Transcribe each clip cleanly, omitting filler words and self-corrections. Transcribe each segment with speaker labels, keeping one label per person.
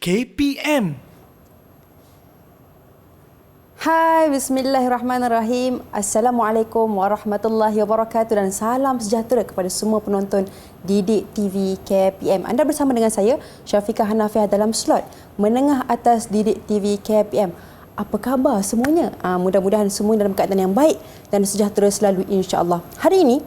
Speaker 1: KPM.
Speaker 2: Hai, bismillahirrahmanirrahim. Assalamualaikum warahmatullahi wabarakatuh dan salam sejahtera kepada semua penonton Didik TV KPM. Anda bersama dengan saya, Syafiqah Hanafiah dalam slot Menengah Atas Didik TV KPM. Apa khabar semuanya? Mudah-mudahan semua dalam keadaan yang baik dan sejahtera selalu, insya-Allah. Hari ini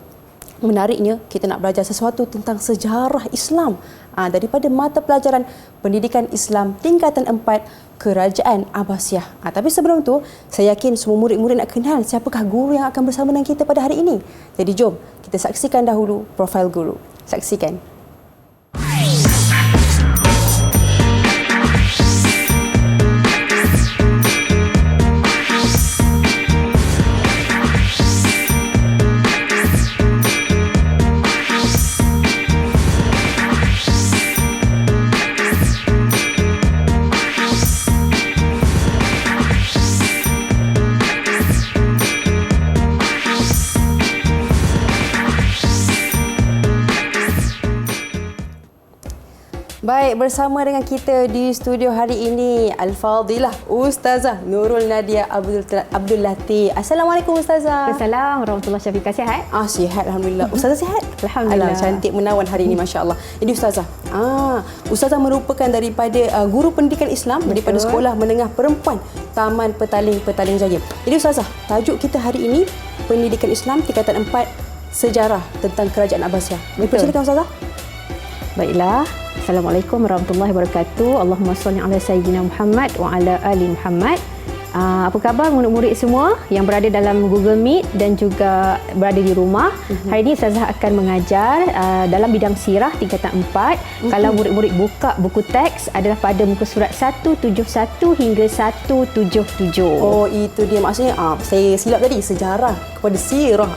Speaker 2: menariknya, kita nak belajar sesuatu tentang sejarah Islam daripada mata pelajaran Pendidikan Islam tingkatan 4 Kerajaan Abbasiyah. Tapi sebelum tu, saya yakin semua murid-murid nak kenal siapakah guru yang akan bersama dengan kita pada hari ini. Jadi jom kita saksikan dahulu profil guru. Saksikan. Baik, bersama dengan kita di studio hari ini Al-Fadilah Ustazah Nurul Nadia Abdul Latif. Assalamualaikum Ustazah.
Speaker 3: Assalamualaikum warahmatullahi wabarakatuh. Sihat?
Speaker 2: Sihat alhamdulillah. Ustazah sihat?
Speaker 3: Alhamdulillah.
Speaker 2: Cantik menawan hari ini, masya-Allah. Jadi Ustazah, Ustazah merupakan daripada guru pendidikan Islam. Betul. Daripada Sekolah Menengah Perempuan Taman Petaling Jaya. Jadi Ustazah, tajuk kita hari ini Pendidikan Islam tingkatan 4 Sejarah tentang Kerajaan Abbasiyah. Silakan Ustazah.
Speaker 3: Baiklah. Assalamualaikum warahmatullahi wabarakatuh. Allahumma salli ala sayyidina Muhammad wa ala ali Muhammad. Apa khabar murid-murid semua yang berada dalam Google Meet dan juga berada di rumah? Hari ini Ustazah akan mengajar dalam bidang sirah tingkatan 4. Kalau murid-murid buka buku teks adalah pada muka surat 171 hingga 177.
Speaker 2: Oh, itu dia maksudnya. Saya silap tadi, sejarah kepada sirah.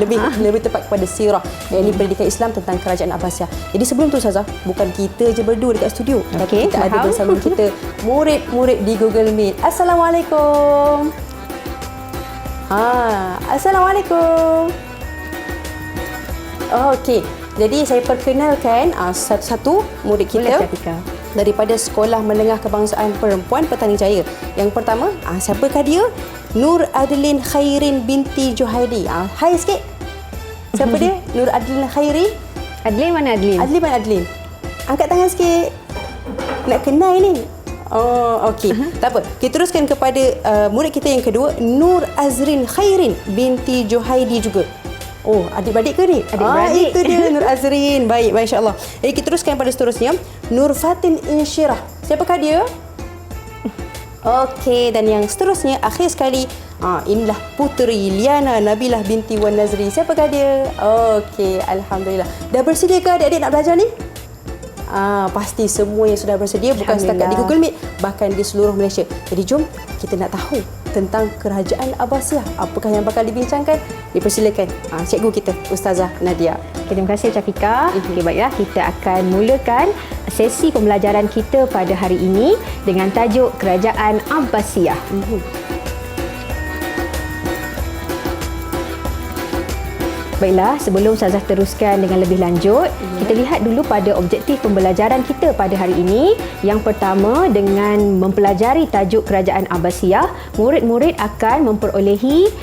Speaker 2: Lebih tepat kepada sirah. Ini pendidikan Islam tentang Kerajaan Abbasiyah. Jadi sebelum tu Ustazah, bukan kita je berdua dekat studio, tapi kita ada bersama kita murid-murid di Google Meet. Assalamualaikum. Assalamualaikum. Okey. Jadi saya perkenalkan satu-satu murid kita daripada Sekolah Menengah Kebangsaan Perempuan Petaling Jaya. Yang pertama, siapakah dia? Nur Adlin Khairin binti Juhaidi. Hai sikit. Siapa dia? Nur Adlin Khairin.
Speaker 3: Adlin mana Adlin?
Speaker 2: Adlin mana Adlin? Angkat tangan sikit. Nak kenal ni. Okey. Tak apa. Kita teruskan kepada murid kita yang kedua, Nur Azrin Khairin binti Juhaidi juga. Adik-beradik ke ni?
Speaker 3: Adik-beradik.
Speaker 2: Itu dia Nur Azrin. Baik, masya-Allah. Jadi kita teruskan pada seterusnya, Nur Fatin Insyirah. Siapakah dia? Okey, dan yang seterusnya, akhir sekali, inilah puteri Liana Nabilah binti Wan Nazri. Siapakah dia? Okey, alhamdulillah. Dah bersedia ke adik-adik nak belajar ni? Pasti semua yang sudah bersedia, bukan setakat di Google Meet, bahkan di seluruh Malaysia. Jadi jom kita nak tahu tentang Kerajaan Abbasiyah. Apakah yang bakal dibincangkan? Dipersilakan cikgu kita, Ustazah Nadia.
Speaker 3: Terima kasih Syafiqah. Baiklah, kita akan mulakan sesi pembelajaran kita pada hari ini dengan tajuk Kerajaan Abbasiyah. Baiklah, sebelum Ustazah teruskan dengan lebih lanjut, kita lihat dulu pada objektif pembelajaran kita pada hari ini. Yang pertama, dengan mempelajari tajuk Kerajaan Abbasiyah, murid-murid akan memperolehi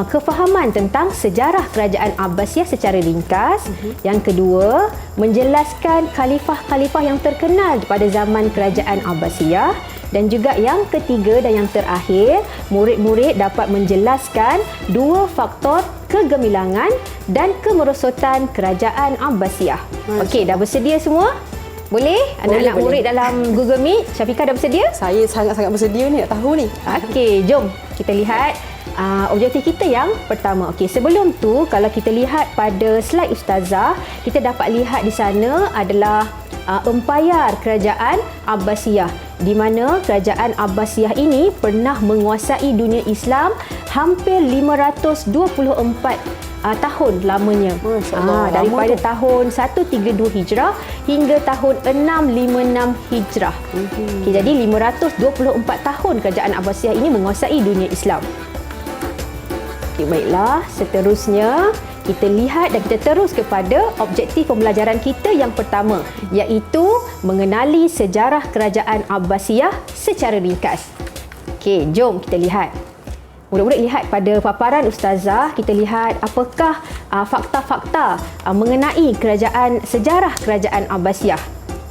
Speaker 3: kefahaman tentang sejarah Kerajaan Abbasiyah secara ringkas. Yang kedua, menjelaskan khalifah-khalifah yang terkenal pada zaman Kerajaan Abbasiyah. Dan juga yang ketiga dan yang terakhir, murid-murid dapat menjelaskan dua faktor kegemilangan dan kemerosotan Kerajaan Abbasiyah. Okey, dah bersedia semua? Boleh? Anak-anak murid dalam Google Meet, Syafiqah dah bersedia?
Speaker 2: Saya sangat-sangat bersedia ni, nak tahu ni.
Speaker 3: Okey, jom kita lihat objektif kita yang pertama. Okey, sebelum tu, kalau kita lihat pada slide Ustazah, kita dapat lihat di sana adalah empayar Kerajaan Abbasiyah, di mana Kerajaan Abbasiyah ini pernah menguasai dunia Islam hampir 524 tahun lamanya. Daripada tahun 132 Hijrah hingga tahun 656 Hijrah. Jadi 524 tahun Kerajaan Abbasiyah ini menguasai dunia Islam. Baiklah, seterusnya kita lihat dan kita terus kepada objektif pembelajaran kita yang pertama, iaitu mengenali sejarah kerajaan Abbasiyah secara ringkas. Okey, jom kita lihat. Murid-murid lihat pada paparan Ustazah, kita lihat apakah fakta-fakta mengenai sejarah kerajaan Abbasiyah.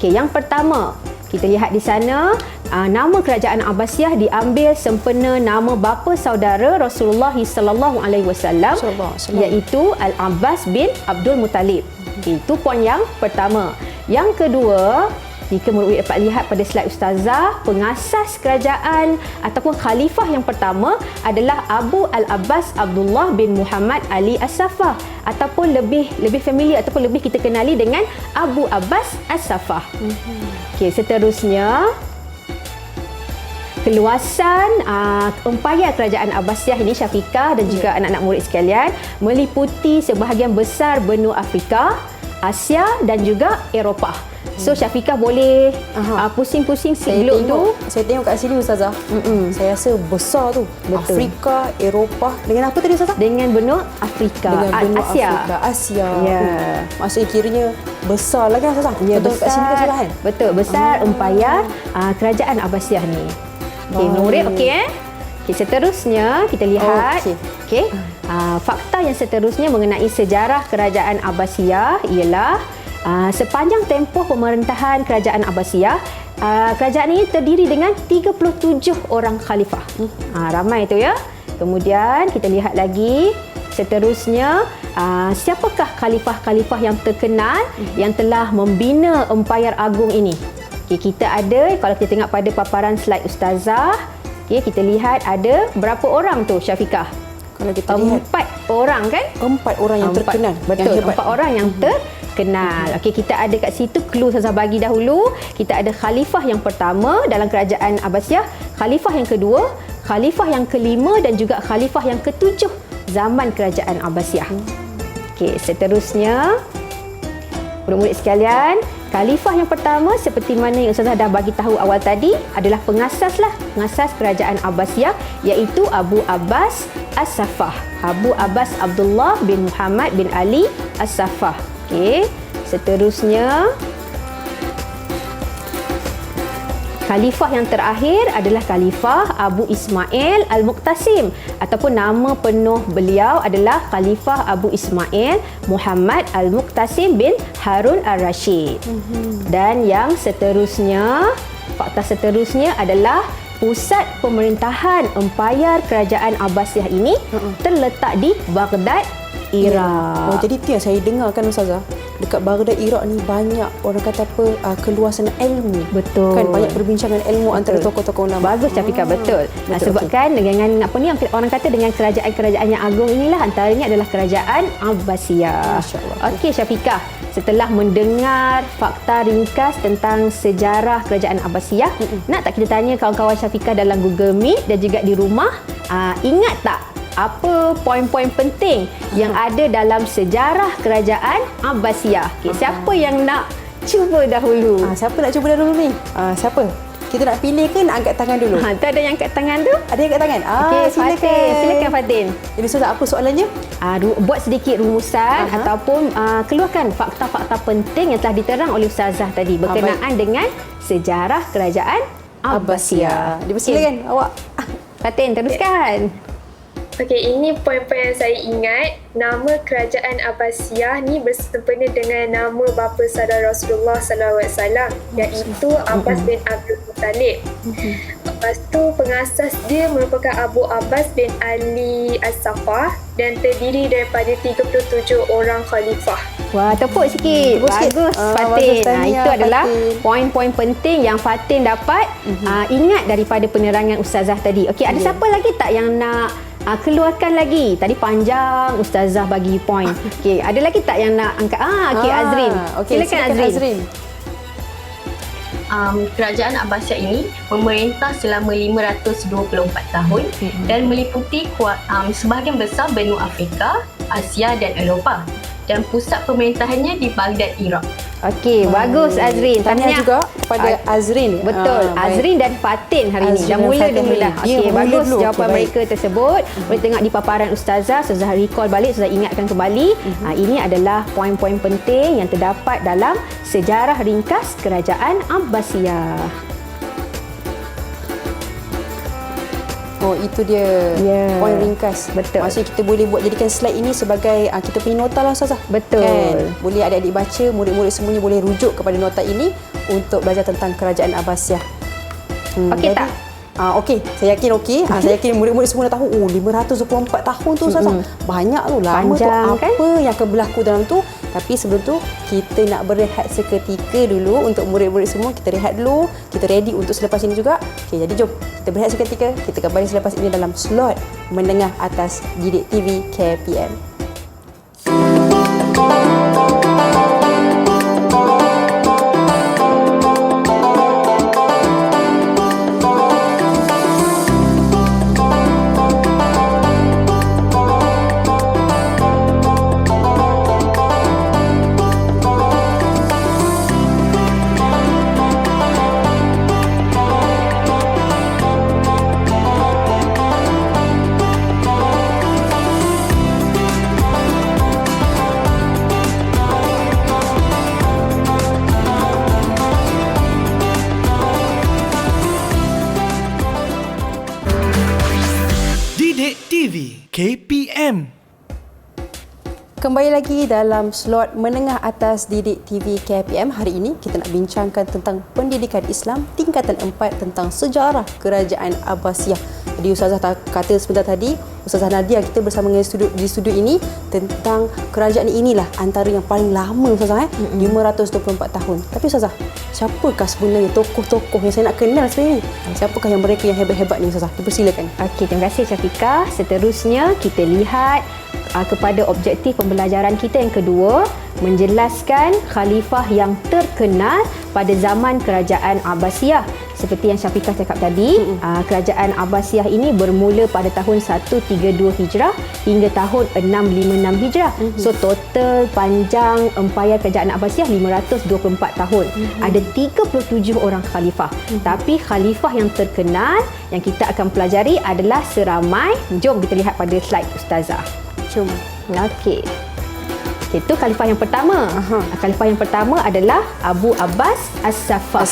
Speaker 3: Okey, yang pertama, kita lihat di sana nama kerajaan Abbasiyah diambil sempena nama bapa saudara Rasulullah sallallahu alaihi wasallam, iaitu Al-Abbas bin Abdul Muttalib. Itu poin yang pertama. Yang kedua, jika murid dapat lihat pada slide Ustazah, pengasas kerajaan ataupun khalifah yang pertama adalah Abu Al-Abbas Abdullah bin Muhammad Ali As-Saffah, ataupun lebih familiar ataupun lebih kita kenali dengan Abu Abbas As-Saffah. Okey, seterusnya keluasan empayar kerajaan Abbasiyah ini, Syafiqah dan juga anak-anak murid sekalian, meliputi sebahagian besar benua Afrika, Asia dan juga Eropah. So Syafiqah boleh pusing-pusing globe tu.
Speaker 2: Saya tengok kat sini Ustazah. Saya rasa besar tu. Betul. Afrika, Eropah. Dengan apa tadi Ustazah?
Speaker 3: Dengan benua Afrika.
Speaker 2: Dengan benua
Speaker 3: Asia.
Speaker 2: Asia.
Speaker 3: Ya.
Speaker 2: Maksudnya kiranya besar lah kan Ustazah?
Speaker 3: Ya,
Speaker 2: betul
Speaker 3: besar.
Speaker 2: Kat sini kan?
Speaker 3: Betul, besar empayar kerajaan Abbasiyah ni. Okey, murid okey Okey, seterusnya kita lihat. Okey. Fakta yang seterusnya mengenai sejarah kerajaan Abbasiyah ialah sepanjang tempoh pemerintahan kerajaan Abbasiyah, kerajaan ini terdiri dengan 37 orang khalifah. Ramai tu ya. Kemudian kita lihat lagi seterusnya, siapakah khalifah-khalifah yang terkenal yang telah membina empayar agung ini. Okay, kita ada, kalau kita tengok pada paparan slide Ustazah, okay, kita lihat ada berapa orang tu Syafiqah?
Speaker 2: Kalau kita lihat
Speaker 3: 4 orang kan?
Speaker 2: 4 orang yang terkenal.
Speaker 3: Betul, 4 orang yang terkenal. Okey, kita ada kat situ clue Ustazah bagi dahulu. Kita ada khalifah yang pertama dalam kerajaan Abbasiyah, khalifah yang kedua, khalifah yang kelima dan juga khalifah yang ketujuh zaman kerajaan Abbasiyah. Okey, seterusnya murid-murid sekalian, khalifah yang pertama seperti mana yang Ustazah dah bagi tahu awal tadi adalah pengasas kerajaan Abbasiyah, iaitu Abu Abbas As-Saffah. Abu Abbas Abdullah bin Muhammad bin Ali As-Saffah. Okey, seterusnya khalifah yang terakhir adalah khalifah Abu Ismail Al-Muqtasim, ataupun nama penuh beliau adalah Khalifah Abu Ismail Muhammad Al-Muqtasim bin Harun Ar-Rashid. Dan yang seterusnya, fakta seterusnya adalah pusat pemerintahan empayar kerajaan Abbasiyah ini terletak di Baghdad, Iraq.
Speaker 2: Oh, jadi tu yang saya dengarkan Ustazah, dekat Baghdad, Iraq ni banyak orang kata apa, keluasan ilmu.
Speaker 3: Betul.
Speaker 2: Kan banyak perbincangan ilmu antara tokoh-tokoh ulama.
Speaker 3: Bagus Syafiqah, betul. Sebabkan dengan apa ni orang kata dengan kerajaan-kerajaan yang agung inilah antaranya adalah kerajaan Abbasiyah.
Speaker 2: Masya-Allah.
Speaker 3: Okey Syafiqah, setelah mendengar fakta ringkas tentang sejarah kerajaan Abbasiyah, nak tak kita tanya kawan-kawan Syafiqah dalam Google Meet dan juga di rumah, ingat tak apa poin-poin penting yang ada dalam sejarah kerajaan Abbasiyah? Okay, siapa yang nak cuba dahulu?
Speaker 2: Siapa nak cuba dahulu ni? Siapa? Kita nak pilih ke nak angkat tangan dulu?
Speaker 3: Tu ada yang angkat tangan tu?
Speaker 2: Ada yang angkat tangan?
Speaker 3: Okey, silakan Fatin.
Speaker 2: Jadi Ustazah, apa soalannya?
Speaker 3: Buat sedikit rumusan ataupun keluarkan fakta-fakta penting yang telah diterang oleh Ustazah tadi berkenaan dengan sejarah kerajaan Abbasiyah.
Speaker 2: Dipersilakan awak.
Speaker 3: Fatin, teruskan.
Speaker 1: Okey, ini poin-poin yang saya ingat. Nama kerajaan Abbasiyah ni bersempena dengan nama bapa saudara Rasulullah SAW, iaitu Abbas bin Abdul Muttalib. Lepas tu pengasas dia merupakan Abu Abbas bin Ali As-Saffah dan terdiri daripada 37 orang khalifah.
Speaker 3: Wah, tepuk sikit. Bagus Fatin. Itu adalah poin-poin penting yang Fatin dapat ingat daripada penerangan Ustazah tadi. Okey, ada siapa lagi tak yang nak keluarkan lagi? Tadi panjang Ustazah bagi poin. Okey, ada lagi tak yang nak angkat? Okey, Azrin. Silakan Azrin.
Speaker 4: Kerajaan Abbasiyah ini memerintah selama 524 tahun dan meliputi sebahagian besar benua Afrika, Asia dan Eropah, dan pusat pemerintahannya di Baghdad, Iraq.
Speaker 3: Okey, bagus Azrin.
Speaker 2: Tahniah juga kepada Azrin.
Speaker 3: Betul. Azrin dan Fatin hari ini. Dah mula dulu dah. Okey, bagus jawapan mereka tersebut. Boleh tengok di paparan Ustazah. Ustazah recall balik, Ustazah ingatkan kembali. Ini adalah poin-poin penting yang terdapat dalam sejarah ringkas Kerajaan Abbasiyah.
Speaker 2: Oh, itu dia poin ringkas.
Speaker 3: Betul.
Speaker 2: Maksudnya kita boleh jadikan slide ini sebagai kita punya nota lah Ustazah.
Speaker 3: Betul.
Speaker 2: Kan? Boleh adik-adik baca, murid-murid semuanya boleh rujuk kepada nota ini untuk belajar tentang Kerajaan Abbasiyah.
Speaker 3: Okey tak?
Speaker 2: Okey, saya yakin okey. Saya yakin murid-murid semua dah tahu 524 tahun tu Ustazah. Banyak tu, lama
Speaker 3: Panjang,
Speaker 2: tu. Apa yang akan berlaku dalam tu. Tapi sebelum tu kita nak berehat seketika dulu untuk murid-murid semua. Kita rehat dulu. Kita ready untuk selepas ini juga. Okey, jadi jom kita berehat seketika. Kita kembali selepas ini dalam slot menengah atas Didik TV KPM.
Speaker 5: Didik TV KPM.
Speaker 2: Kembali lagi dalam slot menengah atas Didik TV KPM. Hari ini kita nak bincangkan tentang pendidikan Islam tingkatan 4 tentang sejarah Kerajaan Abbasiyah. Jadi Ustazah kata sebentar tadi, Ustazah Nadia kita bersama dengan di studio ini tentang kerajaan inilah antara yang paling lama Ustazah 524 tahun. Tapi Ustazah, siapakah sebenarnya tokoh-tokoh yang saya nak kenal sebenarnya ni? Siapakah yang mereka yang hebat-hebat ni Ustazah? Dipersilakan.
Speaker 3: Okey, terima kasih Syafiqah. Seterusnya kita lihat kepada objektif pembelajaran kita yang kedua, menjelaskan khalifah yang terkenal pada zaman Kerajaan Abbasiyah. Seperti yang Syafiqah cakap tadi, Kerajaan Abbasiyah ini bermula pada tahun 132 Hijrah hingga tahun 656 Hijrah. So total panjang empayar Kerajaan Abbasiyah 524 tahun. Ada 37 orang khalifah. Tapi khalifah yang terkenal yang kita akan pelajari adalah seramai, jom kita lihat pada slide Ustazah.
Speaker 2: Jom.
Speaker 3: Okey. Itu khalifah yang pertama. Khalifah yang pertama adalah Abu Abbas As-Saffah.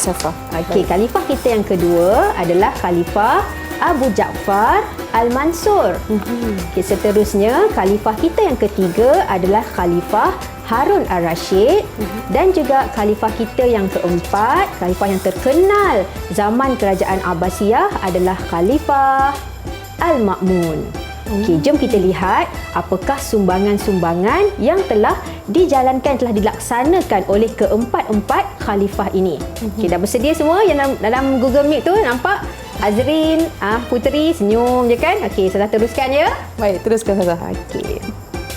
Speaker 3: Okey, khalifah kita yang kedua adalah Khalifah Abu Ja'far Al-Mansur. Okey, seterusnya khalifah kita yang ketiga adalah Khalifah Harun Ar-Rashid dan juga khalifah kita yang keempat, khalifah yang terkenal zaman Kerajaan Abbasiyah adalah Khalifah Al-Ma'mun. Okey, jom kita lihat apakah sumbangan-sumbangan yang telah dijalankan, telah dilaksanakan oleh keempat-empat khalifah ini. Okey, dah bersedia semua yang dalam Google Meet tu nampak? Azrin, Puteri senyum je kan? Okey, Ustazah teruskan ya.
Speaker 2: Baik, teruskan Ustazah.
Speaker 3: Okey.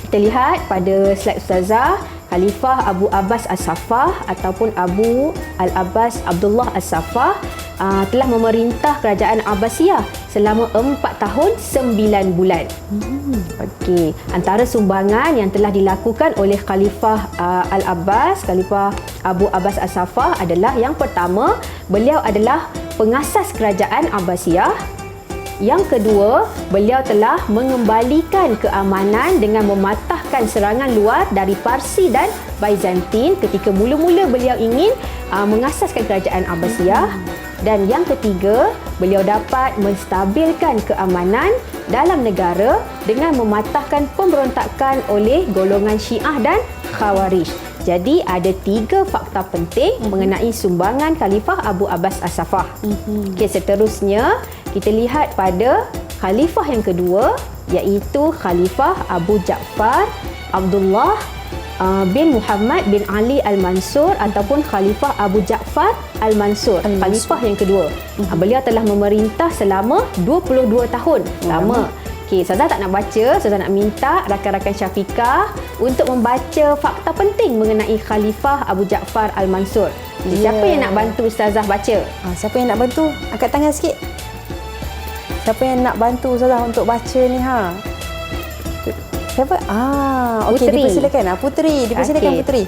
Speaker 3: Kita lihat pada slide Ustazah, Khalifah Abu Abbas As-Saffah ataupun Abu Al-Abbas Abdullah As-Saffah telah memerintah Kerajaan Abbasiyah selama 4 tahun 9 bulan. Okey, antara sumbangan yang telah dilakukan oleh Khalifah Al-Abbas, Khalifah Abu Abbas As-Saffah adalah yang pertama, beliau adalah pengasas Kerajaan Abbasiyah. Yang kedua, beliau telah mengembalikan keamanan dengan mematahkan serangan luar dari Parsi dan Byzantine ketika mula-mula beliau ingin mengasaskan Kerajaan Abbasiyah. Dan yang ketiga, beliau dapat menstabilkan keamanan dalam negara dengan mematahkan pemberontakan oleh golongan Syiah dan Khawarij. Jadi ada 3 fakta penting mengenai sumbangan Khalifah Abu Abbas As-Saffah. Okey, seterusnya kita lihat pada khalifah yang kedua, iaitu Khalifah Abu Ja'far Abdullah bin Muhammad bin Ali Al-Mansur ataupun Khalifah Abu Ja'far Al-Mansur. Khalifah yang kedua. Beliau telah memerintah selama 22 tahun. Lama. Okey, Ustazah tak nak baca, Ustazah nak minta rakan-rakan Syafiqah untuk membaca fakta penting mengenai Khalifah Abu Ja'far Al-Mansur. Siapa yang nak bantu Ustazah baca?
Speaker 2: Siapa yang nak bantu? Angkat tangan sikit. Siapa yang nak bantu Ustazah untuk baca ni Siapa? Okey,
Speaker 3: Puteri.
Speaker 2: dipersilakan. Puteri, dipersilakan Puteri.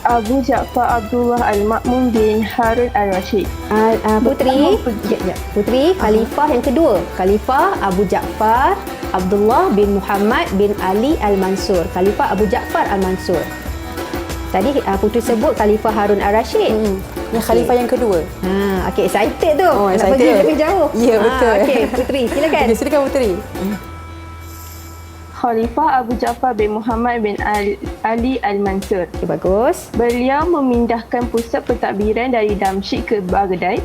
Speaker 6: Abu Ja'far Abdullah Al-Ma'mun bin Harun Al-Rashid.
Speaker 3: Putri, Putri, khalifah yang kedua. Khalifah Abu Ja'far Abdullah bin Muhammad bin Ali Al-Mansur. Khalifah Abu Ja'far Al-Mansur. Tadi Putri sebut Khalifah Harun Al-Rashid.
Speaker 2: Yang khalifah yang kedua.
Speaker 3: Okey, excited tu.
Speaker 2: Oh,
Speaker 3: Nak
Speaker 2: excited.
Speaker 3: pergi lebih jauh.
Speaker 2: Ya, betul.
Speaker 3: Okey, Putri, silakan.
Speaker 2: Okey, silakan Putri.
Speaker 6: Khalifah Abu Ja'far bin Muhammad bin Ali Al-Mansur.
Speaker 3: Okay, bagus.
Speaker 6: Beliau memindahkan pusat pentadbiran dari Damsyik ke Baghdad,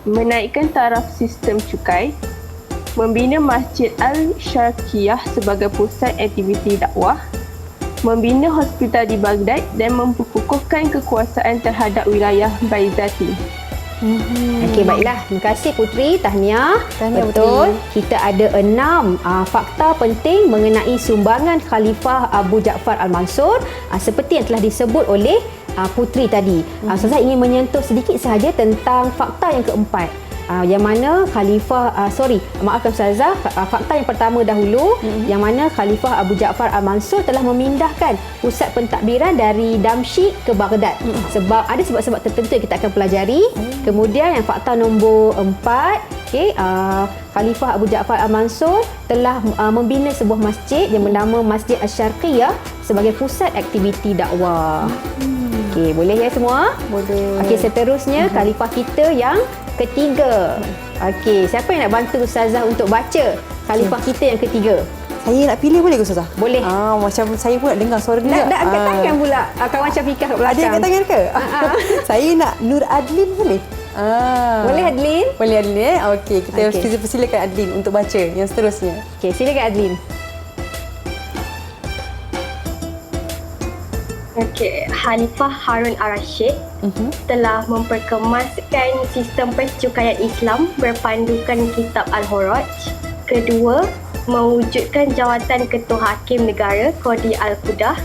Speaker 6: menaikkan taraf sistem cukai, membina Masjid Al-Syarqiyah sebagai pusat aktiviti dakwah, membina hospital di Baghdad dan memperkukuhkan kekuasaan terhadap wilayah Baizati.
Speaker 3: Okey, baiklah. Terima kasih Putri. Tahniah.
Speaker 2: Tahniah,
Speaker 3: Betul.
Speaker 2: Putri.
Speaker 3: Kita ada 6 fakta penting mengenai sumbangan Khalifah Abu Ja'far Al-Mansur seperti yang telah disebut oleh Putri tadi. Ustazah ingin menyentuh sedikit sahaja tentang fakta yang keempat. Yang mana maafkan Ustazah, fakta yang pertama dahulu, yang mana Khalifah Abu Ja'far Al-Mansur telah memindahkan pusat pentadbiran dari Damsyik ke Baghdad. Sebab ada sebab-sebab tertentu yang kita akan pelajari. Kemudian yang fakta nombor 4, Khalifah Abu Ja'far Al-Mansur telah membina sebuah masjid yang bernama Masjid Al-Syarqiyah sebagai pusat aktiviti dakwah. Okey, boleh ya semua?
Speaker 2: Boleh.
Speaker 3: Okey, seterusnya khalifah kita yang ketiga. Okey, siapa yang nak bantu Ustazah untuk baca khalifah kita yang ketiga?
Speaker 2: Saya nak pilih boleh ke Ustazah?
Speaker 3: Boleh.
Speaker 2: Macam saya pun nak dengar suara dia.
Speaker 3: Nak angkat tangan pula kawan Syafiqah kat belakang.
Speaker 2: Ada angkat tangan ke? Saya nak Nur Adlin boleh?
Speaker 3: Boleh Adlin?
Speaker 2: Boleh Adlin Okey, kita persilakan Adlin untuk baca yang seterusnya.
Speaker 3: Okey, silakan Adlin.
Speaker 4: Okey, Khalifah Harun Al-Rashid telah memperkemaskan sistem percukaian Islam berpandukan kitab Al-Huraj. Kedua, mewujudkan jawatan Ketua Hakim Negara Qadi Al-Qudah.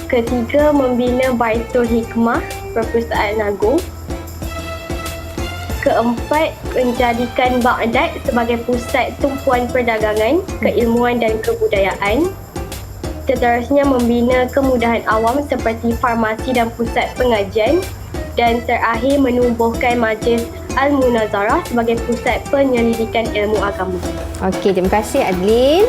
Speaker 4: Ketiga, membina Baitul Hikmah Perpustakaan Agung. Keempat, menjadikan Baghdad sebagai pusat tumpuan perdagangan, keilmuan dan kebudayaan. Seterusnya, membina kemudahan awam seperti farmasi dan pusat pengajian. Dan terakhir, menubuhkan Majlis Al-Munazarah sebagai pusat penyelidikan ilmu agama.
Speaker 3: Okey, terima kasih Adlin.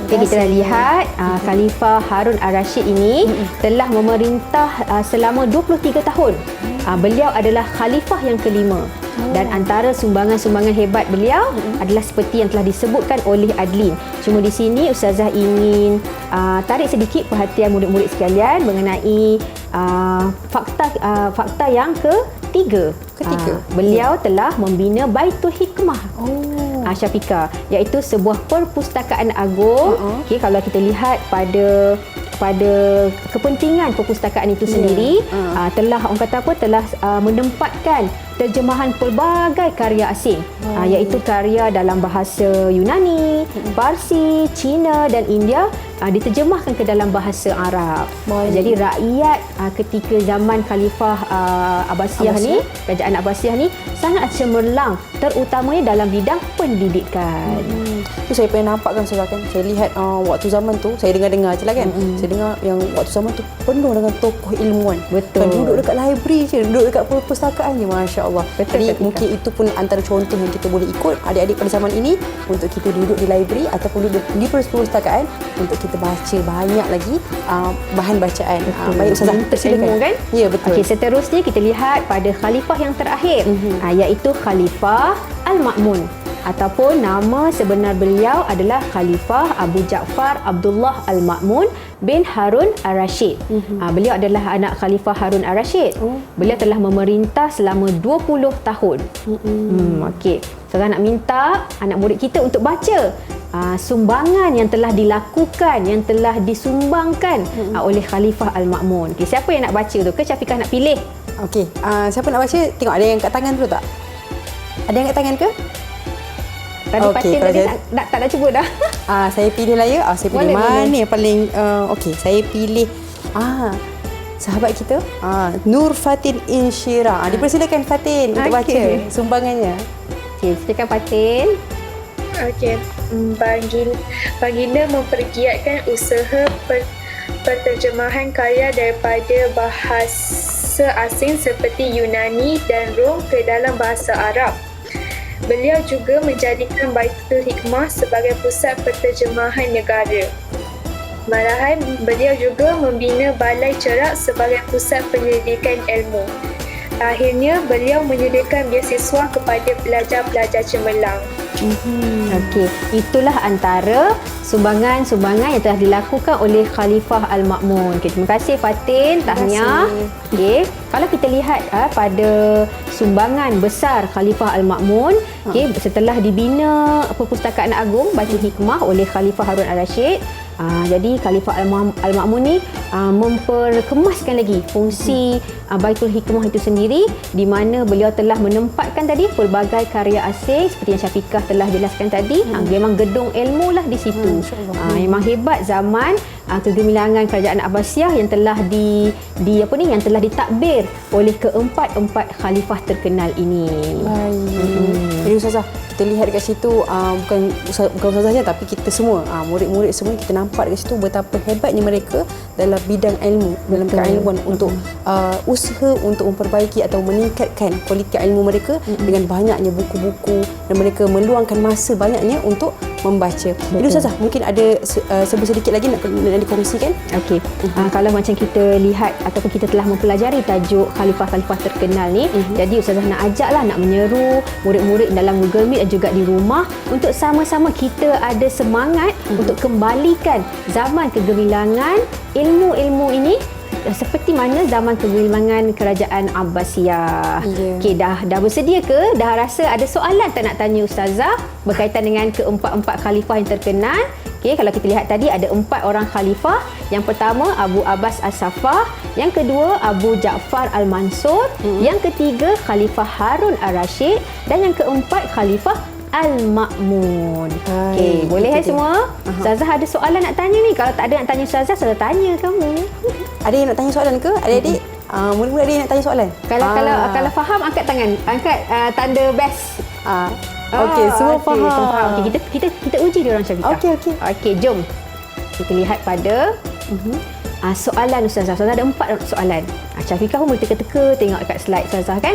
Speaker 3: Okey, kita dah lihat Khalifah Harun Al-Rashid ini telah memerintah selama 23 tahun. Beliau adalah khalifah yang kelima. Dan antara sumbangan-sumbangan hebat beliau adalah seperti yang telah disebutkan oleh Adlin. Cuma di sini Ustazah ingin tarik sedikit perhatian murid-murid sekalian mengenai fakta yang ketiga. Beliau telah membina Baitul Hikmah. Syafiqah, iaitu sebuah perpustakaan agung. Okey, kalau kita lihat pada kepentingan perpustakaan itu sendiri, telah orang kata apa, telah menempatkan terjemahan pelbagai karya asing, iaitu karya dalam bahasa Yunani, Parsi, Cina dan India, diterjemahkan ke dalam bahasa Arab. Jadi rakyat ketika zaman Khalifah Abbasiyah ni, kerajaan Abbasiyah ni sangat cemerlang, terutamanya dalam bidang pendidikan.
Speaker 2: Tu saya pernah nampak kan Ustazah kan. Saya lihat waktu zaman tu, saya dengar je lah kan. Saya dengar yang waktu zaman tu penuh dengan tokoh ilmuwan.
Speaker 3: Betul.
Speaker 2: Kan duduk dekat library je, duduk dekat perpustakaan je, Masya-Allah. Jadi mungkin itu pun antara contoh yang kita boleh ikut adik-adik pada zaman ini, untuk kita duduk di library ataupun duduk di perpustakaan untuk kita baca banyak lagi bahan bacaan. Baik Ustazah,
Speaker 3: Ilmu kan?
Speaker 2: Ya, betul.
Speaker 3: Okey, seterusnya kita lihat pada khalifah yang terakhir, iaitu Khalifah Al-Ma'mun, ataupun nama sebenar beliau adalah Khalifah Abu Ja'far Abdullah Al-Ma'mun bin Harun Al-Rashid. Beliau adalah anak Khalifah Harun Al-Rashid. Beliau telah memerintah selama 20 tahun. Okey, sekarang nak minta anak murid kita untuk baca sumbangan yang telah dilakukan, yang telah disumbangkan oleh Khalifah Al-Ma'mun. Okey, siapa yang nak baca tu? Ke Syafiqah nak pilih?
Speaker 2: Okey, siapa nak baca? Tengok ada yang angkat tangan dulu tak? Ada yang angkat tangan ke?
Speaker 3: Tadi Fatin tadi tak nak cuba dah.
Speaker 2: Saya pilih lah ya. Saya pilih mana yang paling okey, saya pilih sahabat kita Nur Fatin Insyira. Dipersilakan Fatin untuk baca sumbangannya.
Speaker 3: Okey, silakan Fatin.
Speaker 1: Okey, baginda mempergiatkan usaha penterjemahan karya daripada bahasa asing seperti Yunani dan Rom ke dalam bahasa Arab. Beliau juga menjadikan Baitul Hikmah sebagai pusat penterjemahan negara. Malahan, beliau juga membina Balai Cerak sebagai pusat penyelidikan ilmu. Akhirnya, beliau menyediakan beasiswa kepada pelajar-pelajar cemerlang.
Speaker 3: Okey, itulah antara sumbangan-sumbangan yang telah dilakukan oleh Khalifah Al-Ma'mun. Okay, terima kasih Fatin, tahniah. Okey, kalau kita lihat pada sumbangan besar Khalifah Al-Ma'mun, setelah dibina Perpustakaan Agung Baitul Hikmah oleh Khalifah Harun Ar-Rasyid, jadi Khalifah Al-Ma'mun ni memperkemaskan lagi fungsi Baitul Hikmah itu sendiri, di mana beliau telah menempatkan tadi pelbagai karya asing seperti yang Syafiqah telah jelaskan tadi. Memang gedung ilmu lah di situ. Memang hebat zaman kegemilangan Kerajaan Abbasiyah yang telah yang telah ditakbir oleh keempat-empat khalifah terkenal ini.
Speaker 2: Jadi Ustazah, kita lihat dekat situ bukan Ustazah saja, tapi kita semua, murid-murid semua, kita nampak dekat situ betapa hebatnya mereka dalam bidang ilmu, dalam keilmuan untuk usaha untuk memperbaiki atau meningkatkan kualiti ilmu mereka dengan banyaknya buku-buku, dan mereka meluangkan masa banyaknya untuk membaca. Jadi Ustazah, mungkin ada sedikit lagi nak dikongsikan?
Speaker 3: Okey. Kalau macam kita lihat ataupun kita telah mempelajari tajuk khalifah-khalifah terkenal ni, jadi Ustazah nak ajaklah, nak menyeru murid-murid dalam Google Meet dan juga di rumah untuk sama-sama kita ada semangat untuk kembalikan zaman kegemilangan ilmu-ilmu ini seperti mana zaman kegemilangan Kerajaan Abbasiyah. Okey, dah bersedia ke? Dah rasa ada soalan tak nak tanya Ustazah berkaitan dengan keempat-empat khalifah yang terkenal? Okey, kalau kita lihat tadi ada 4 orang khalifah. Yang pertama Abu Abbas As-Saffah, yang kedua Abu Ja'far Al-Mansur, yang ketiga Khalifah Harun Ar-Rasyid, dan yang keempat Khalifah Al-Ma'mun. Okey, boleh semua? Ustazah ada soalan nak tanya ni? Kalau tak ada nak tanya Ustazah, saya tanya kamu.
Speaker 2: Ada yang nak tanya soalan ke? Adik-adik? Mula-mula ada yang nak tanya soalan?
Speaker 3: Kalau faham, angkat tangan. Angkat tanda best.
Speaker 2: Okey, semua faham.
Speaker 3: Okay, kita uji dia orang Syafiqah. Okey, jom. Kita lihat pada soalan Ustazah. Ustazah ada 4 soalan. Syafiqah pun boleh teka-teka tengok dekat slide Ustazah kan?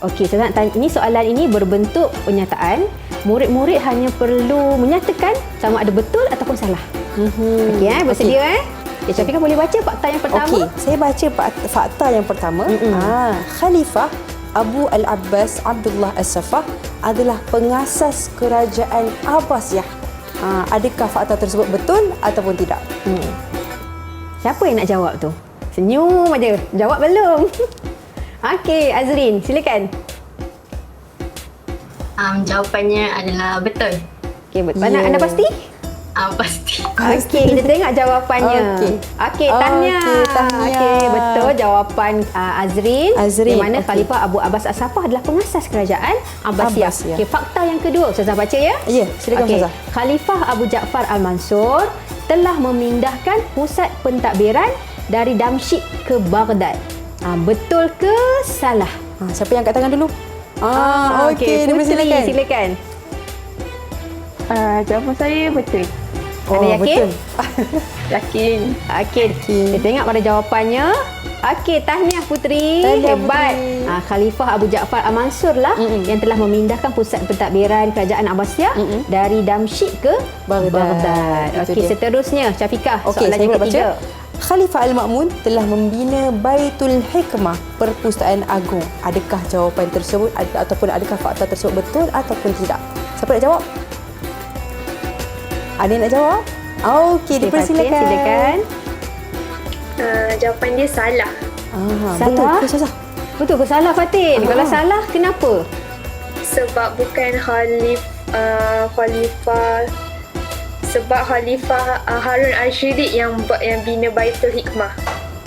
Speaker 3: Okey, Ustazah nak tanya, ini soalan ini berbentuk pernyataan. Murid-murid hanya perlu menyatakan sama ada betul ataupun salah. Okey, bersedia Okay, Syafiqah boleh baca fakta yang pertama?
Speaker 2: Okey, saya baca fakta yang pertama. Khalifah Abu Al-Abbas Abdullah As-Saffah adalah pengasas Kerajaan Abbasiyah. Adakah fakta tersebut betul ataupun tidak?
Speaker 3: Siapa yang nak jawab tu? Senyum aja. Jawab belum? Okey, Azrin, silakan.
Speaker 7: Jawapannya adalah betul.
Speaker 3: Okey, betul. Anda pasti?
Speaker 7: Pasti.
Speaker 3: Okey, kita tengok jawapannya. Okey, tahniah. Okey, betul jawapan Azrin. Di mana Khalifah Abu Abbas As-Saffah adalah pengasas Kerajaan Abbasiyah. Okey, fakta yang kedua Ustazah baca ya?
Speaker 2: Ya, silakan Ustazah.
Speaker 3: Khalifah Abu Ja'far Al-Mansur telah memindahkan pusat pentadbiran dari Damsyik ke Baghdad. Betul ke salah?
Speaker 2: Siapa yang angkat tangan dulu?
Speaker 3: Okey, Putri, silakan.
Speaker 6: Jawapan saya betul.
Speaker 3: Anda yakin?
Speaker 2: Betul.
Speaker 6: Yakin.
Speaker 3: Okey. Kita tengok pada jawapannya. Okey, tahniah Putri. Hebat. Khalifah Abu Ja'far Al-Mansur lah yang telah memindahkan pusat pentadbiran Kerajaan Abbasiyah dari Damsyik ke Baghdad. Okey, seterusnya Syafiqah, soalan yang ketiga.
Speaker 2: Khalifah Al-Ma'mun telah membina Baitul Hikmah, Perpustakaan Agung. Adakah jawapan tersebut ataupun adakah fakta tersebut betul ataupun tidak? Siapa nak jawab? Ada yang nak jawab? Okey, dipersilakan.
Speaker 1: Jawapan dia salah.
Speaker 3: Salah?
Speaker 2: Betul ke Ustazah?
Speaker 3: Betul ke salah Fatin? Kalau salah, kenapa?
Speaker 1: Sebab bukan Khalifah Harun Ar-Rasyid yang bina Baitul Hikmah.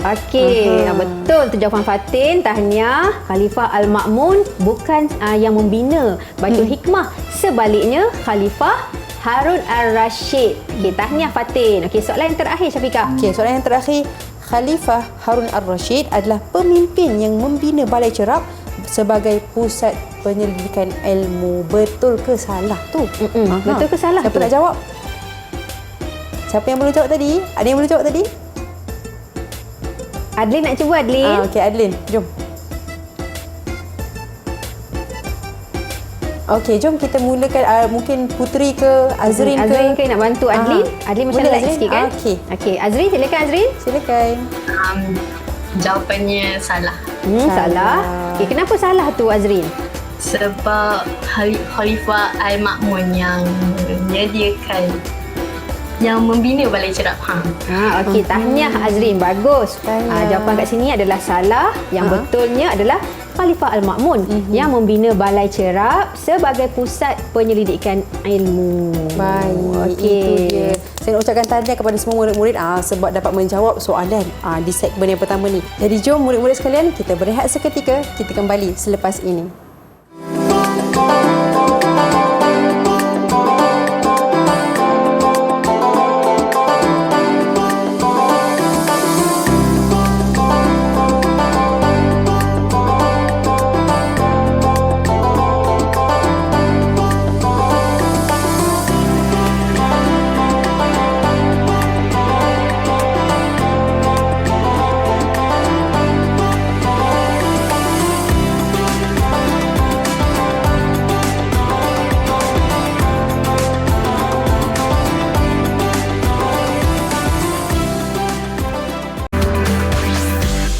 Speaker 3: Okey, betul tu jawapan Fatin. Tahniah. Khalifah Al-Ma'mun bukan yang membina Baitul Hikmah. Sebaliknya, Khalifah Harun Ar-Rasyid. Okey, tahniah Fatin. Okey, soalan yang terakhir Syafiqah.
Speaker 2: Okey, soalan yang terakhir. Khalifah Harun Ar-Rasyid adalah pemimpin yang membina Balai Cerak sebagai pusat penyelidikan ilmu. Betul ke salah tu?
Speaker 3: Betul ke salah?
Speaker 2: Siapa nak jawab? Siapa yang belum jawab tadi? Ada yang belum jawab tadi?
Speaker 3: Adlin nak cuba, Adlin?
Speaker 2: Okey, Adlin, jom. Okey, jom kita mulakan. Mungkin Puteri ke Azrin ke?
Speaker 3: Azrin ke nak bantu Adlin? Adlin macam
Speaker 2: Boleh,
Speaker 3: nak
Speaker 2: Azrin?
Speaker 3: sikit kan?
Speaker 2: Okey.
Speaker 3: Okey, Azrin silakan Azrin.
Speaker 2: Silakan.
Speaker 7: Jawapannya salah.
Speaker 3: Salah. Okey, kenapa salah tu Azrin?
Speaker 7: Sebab Khalifah Al-Ma'mun yang menyediakan, yang membina balai cerap.
Speaker 3: Okey, tahniah Azrin, bagus.
Speaker 2: Tahniah.
Speaker 3: Jawapan kat sini adalah salah. Yang betulnya adalah Khalifah Al-Ma'mun yang membina balai cerap sebagai pusat penyelidikan ilmu.
Speaker 2: Baik,
Speaker 3: Okey.
Speaker 2: itu dia. Saya nak ucapkan tahniah kepada semua murid-murid sebab dapat menjawab soalan di segmen yang pertama ni. Jadi jom murid-murid sekalian, kita berehat seketika. Kita kembali selepas ini.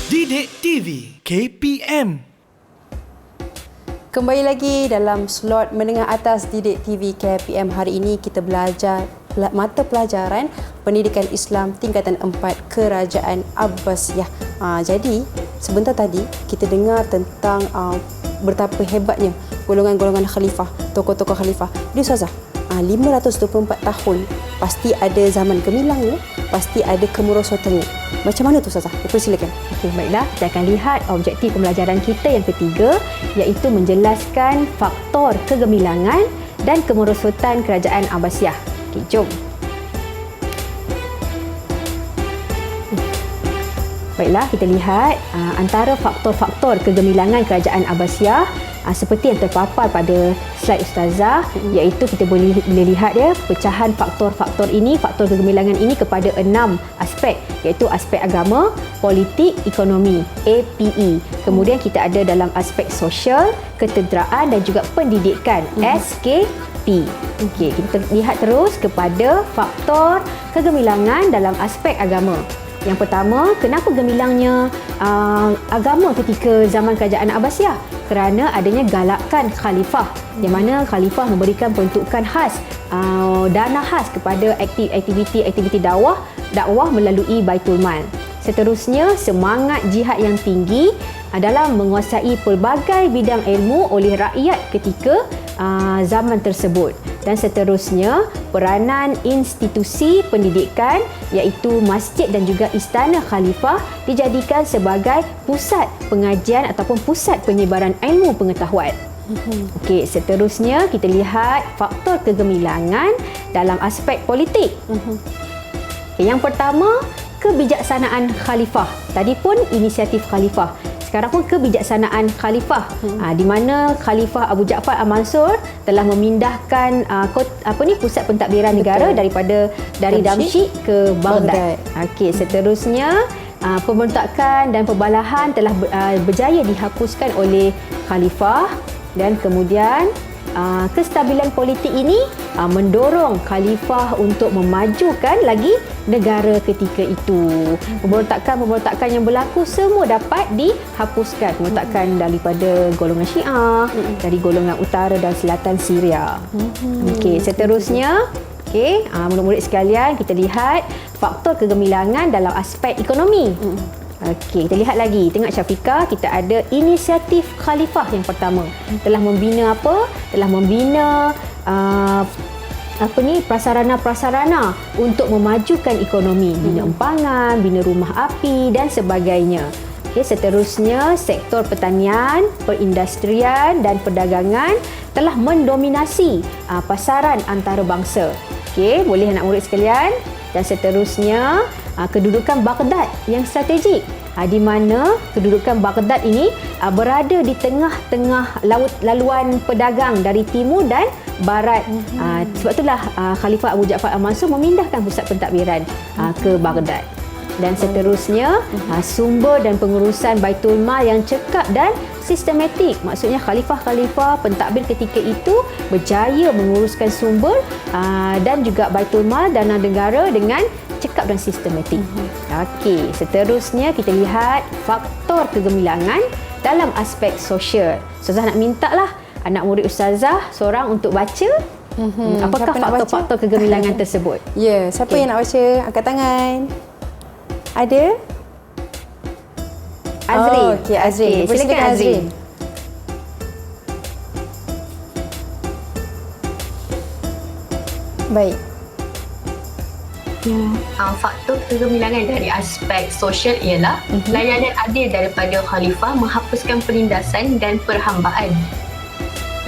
Speaker 5: Didik TV KPM.
Speaker 2: Kembali lagi dalam slot menengah atas Didik TV KPM. Hari ini kita belajar mata pelajaran Pendidikan Islam tingkatan 4 Kerajaan Abbasiyah. Jadi sebentar tadi kita dengar tentang betapa hebatnya golongan-golongan khalifah, tokoh-tokoh khalifah. Dia Ustazah, 524 tahun pasti ada zaman gemilangnya, pasti ada kemerosotannya. Macam mana tu Ustazah? Dipersilakan.
Speaker 3: Okey, baiklah. Kita akan lihat objektif pembelajaran kita yang ketiga, iaitu menjelaskan faktor kegemilangan dan kemerosotan Kerajaan Abbasiyah. Okey, jom. Baiklah, kita lihat antara faktor-faktor kegemilangan Kerajaan Abbasiyah seperti yang terpapar pada slide Ustazah, iaitu kita boleh lihat ya, pecahan faktor-faktor ini, faktor kegemilangan ini kepada 6 aspek, iaitu aspek agama, politik, ekonomi, APE. Kemudian kita ada dalam aspek sosial, ketenteraan dan juga pendidikan, SKP. Okey, kita lihat terus kepada faktor kegemilangan dalam aspek agama. Yang pertama, kenapa gemilangnya agama ketika zaman Kerajaan Abbasiyah? Kerana adanya galakan khalifah, di mana khalifah memberikan peruntukan khas, dana khas kepada aktiviti dakwah melalui Baitul Mal. Seterusnya, semangat jihad yang tinggi dalam menguasai pelbagai bidang ilmu oleh rakyat ketika zaman tersebut. Dan seterusnya, peranan institusi pendidikan iaitu masjid dan juga istana khalifah dijadikan sebagai pusat pengajian ataupun pusat penyebaran ilmu pengetahuan. Okey, seterusnya kita lihat faktor kegemilangan dalam aspek politik. Okay, yang pertama, kebijaksanaan khalifah. Tadi pun inisiatif khalifah. Sekarang pun kebijaksanaan khalifah, di mana Khalifah Abu Ja'far Al-Mansur telah memindahkan pusat pentadbiran negara dari Damsyik ke Baghdad. Okey, seterusnya pemberontakan dan pembalahan telah berjaya dihapuskan oleh khalifah, dan kemudian kestabilan politik ini mendorong khalifah untuk memajukan lagi negara ketika itu. Pemberontakan yang berlaku semua dapat dihapuskan. Pemberontakan daripada golongan Syiah, dari golongan utara dan selatan Syria. Okey, seterusnya, murid-murid sekalian, kita lihat faktor kegemilangan dalam aspek ekonomi. Okey, kita lihat lagi. Tengok Syafiqah, kita ada inisiatif khalifah yang pertama. Telah membina apa? Telah membina prasarana-prasarana untuk memajukan ekonomi, bina empangan, bina rumah api dan sebagainya. Okay, seterusnya, sektor pertanian, perindustrian dan perdagangan telah mendominasi pasaran antarabangsa. Okey, boleh anak murid sekalian. Dan seterusnya, kedudukan Baghdad yang strategik, di mana kedudukan Baghdad ini berada di tengah-tengah laluan pedagang dari timur dan barat. Sebab itulah Khalifah Abu Ja'far Al-Mansur memindahkan pusat pentadbiran ke Baghdad. Dan seterusnya, sumber dan pengurusan Baitul Mal yang cekap dan sistematik. Maksudnya khalifah-khalifah pentadbir ketika itu berjaya menguruskan sumber dan juga Baitul Mal, dana negara dengan cekap dan sistematik. Okey, seterusnya kita lihat faktor kegemilangan dalam aspek sosial. Ustazah nak minta lah anak murid Ustazah seorang untuk baca apakah
Speaker 2: Siapa nak baca?
Speaker 3: faktor-faktor kegemilangan tersebut.
Speaker 2: Ya, siapa yang nak baca? Angkat tangan. Ada?
Speaker 3: Azrin.
Speaker 2: Oh, okey, Azrin.
Speaker 3: Okey, silakan
Speaker 2: Silakan,
Speaker 3: Azrin.
Speaker 2: Baik.
Speaker 7: Faktor kegemilangan dari aspek sosial ialah layanan adil daripada khalifah menghapuskan penindasan dan perhambaan.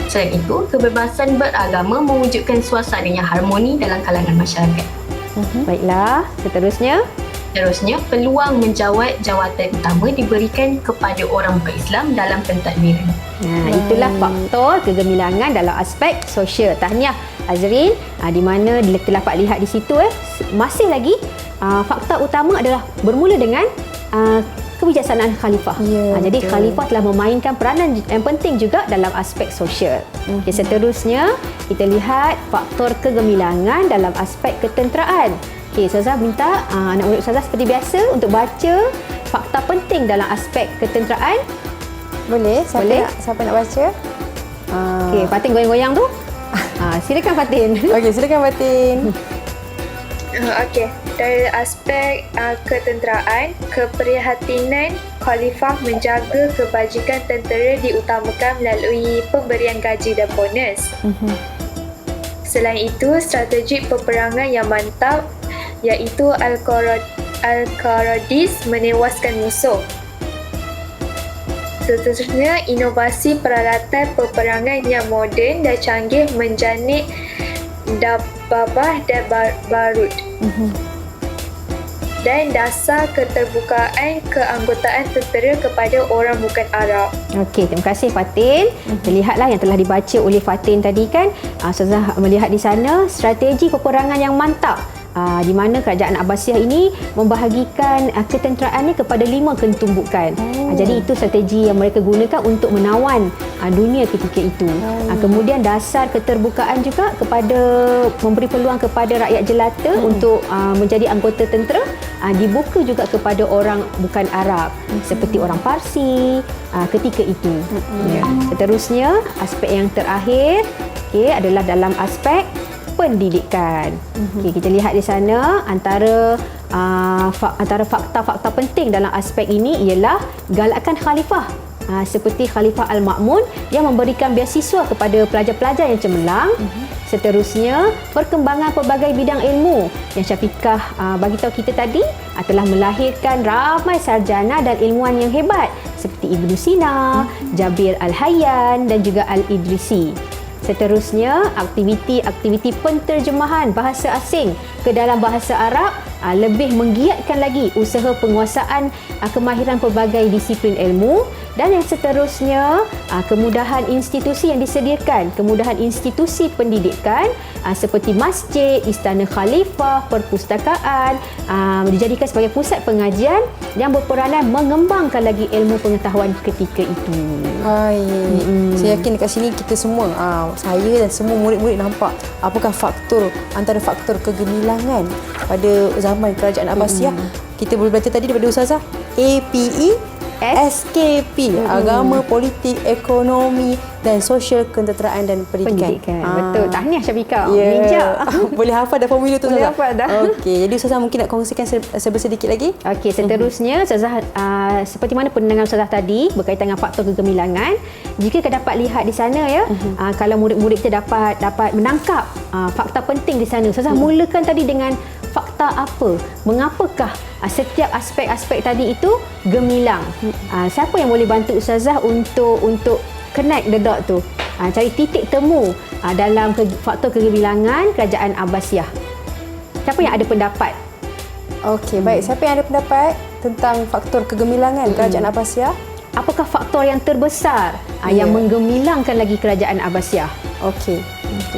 Speaker 7: Selain itu, kebebasan beragama mewujudkan suasana yang harmoni dalam kalangan masyarakat.
Speaker 3: Baiklah, seterusnya.
Speaker 7: Seterusnya, peluang menjawat jawatan utama diberikan kepada orang berislam dalam pentadbiran.
Speaker 3: Itulah faktor kegemilangan dalam aspek sosial. Tahniah Azrin, di mana kita dapat lihat di situ masih lagi fakta utama adalah bermula dengan kebijaksanaan khalifah. Jadi khalifah telah memainkan peranan yang penting juga dalam aspek sosial. Okay, seterusnya kita lihat faktor kegemilangan dalam aspek ketenteraan. Okey, Ustazah minta anak murid Ustazah seperti biasa untuk baca fakta penting dalam aspek ketenteraan.
Speaker 2: Boleh?
Speaker 3: Boleh.
Speaker 2: Siapa nak baca?
Speaker 3: Okey, Fatin goyang-goyang tu. Silakan Fatin.
Speaker 2: Okey, silakan Fatin.
Speaker 1: Okey, dari aspek ketenteraan, keprihatinan khalifah menjaga kebajikan tentera diutamakan melalui pemberian gaji dan bonus. Selain itu, strategi peperangan yang mantap iaitu Al-Qaradis menewaskan musuh. Seterusnya, inovasi peralatan peperangan yang moden dan canggih menjanik dababah dan barut. Dan dasar keterbukaan keanggotaan tentera kepada orang bukan Arab.
Speaker 3: Okey, terima kasih Fatin. Terlihatlah yang telah dibaca oleh Fatin tadi kan. Ustazah melihat di sana strategi peperangan yang mantap. Di mana kerajaan Abbasiyah ini membahagikan ketenteraannya kepada 5 ketumbukan. Jadi itu strategi yang mereka gunakan untuk menawan dunia ketika itu. Kemudian dasar keterbukaan juga kepada memberi peluang kepada rakyat jelata untuk menjadi anggota tentera dibuka juga kepada orang bukan Arab seperti orang Parsi ketika itu. Seterusnya aspek yang terakhir adalah dalam aspek pendidikan. Kita lihat di sana antara fakta-fakta penting dalam aspek ini ialah galakan khalifah seperti Khalifah Al-Ma'mun yang memberikan beasiswa kepada pelajar-pelajar yang cemerlang. Seterusnya, perkembangan pelbagai bidang ilmu yang Syafiqah bagi tahu kita tadi telah melahirkan ramai sarjana dan ilmuwan yang hebat seperti Ibn Sina, Jabir Al-Hayyan dan juga Al-Idrisi. Seterusnya, aktiviti-aktiviti penterjemahan bahasa asing ke dalam bahasa Arab lebih menggiatkan lagi usaha penguasaan kemahiran pelbagai disiplin ilmu. Dan yang seterusnya, kemudahan institusi yang disediakan, kemudahan institusi pendidikan seperti masjid, istana khalifah, perpustakaan dijadikan sebagai pusat pengajian yang berperanan mengembangkan lagi ilmu pengetahuan ketika itu.
Speaker 2: Saya yakin dekat sini kita semua, saya dan semua murid-murid nampak apakah antara faktor kegemilangan pada zaman kerajaan Abbasiyah. Kita boleh belajar tadi daripada Ustazah APE SKP, agama, politik, ekonomi dan sosial, ketenteraan dan pendidikan.
Speaker 3: Betul. Tahniah Syafiqah.
Speaker 2: Bijak. Boleh hafal dah formula tu
Speaker 3: Boleh
Speaker 2: Ustazah?
Speaker 3: hafal dah.
Speaker 2: Okey, jadi Ustazah mungkin nak kongsikan sedikit lagi?
Speaker 3: Okey, seterusnya Ustazah seperti mana pendengar Ustazah tadi berkaitan dengan faktor kegemilangan, jika kita dapat lihat di sana kalau murid-murid kita dapat menangkap fakta penting di sana. Ustazah mulakan tadi dengan fakta apa? Mengapakah setiap aspek-aspek tadi itu gemilang? Siapa yang boleh bantu Ustazah untuk connect the dot tu? Cari titik temu dalam faktor kegemilangan kerajaan Abbasiyah. Siapa yang ada pendapat?
Speaker 2: Okey, baik. Siapa yang ada pendapat tentang faktor kegemilangan kerajaan Abbasiyah?
Speaker 3: Apakah faktor yang terbesar yang menggemilangkan lagi kerajaan Abbasiyah?
Speaker 2: Okey.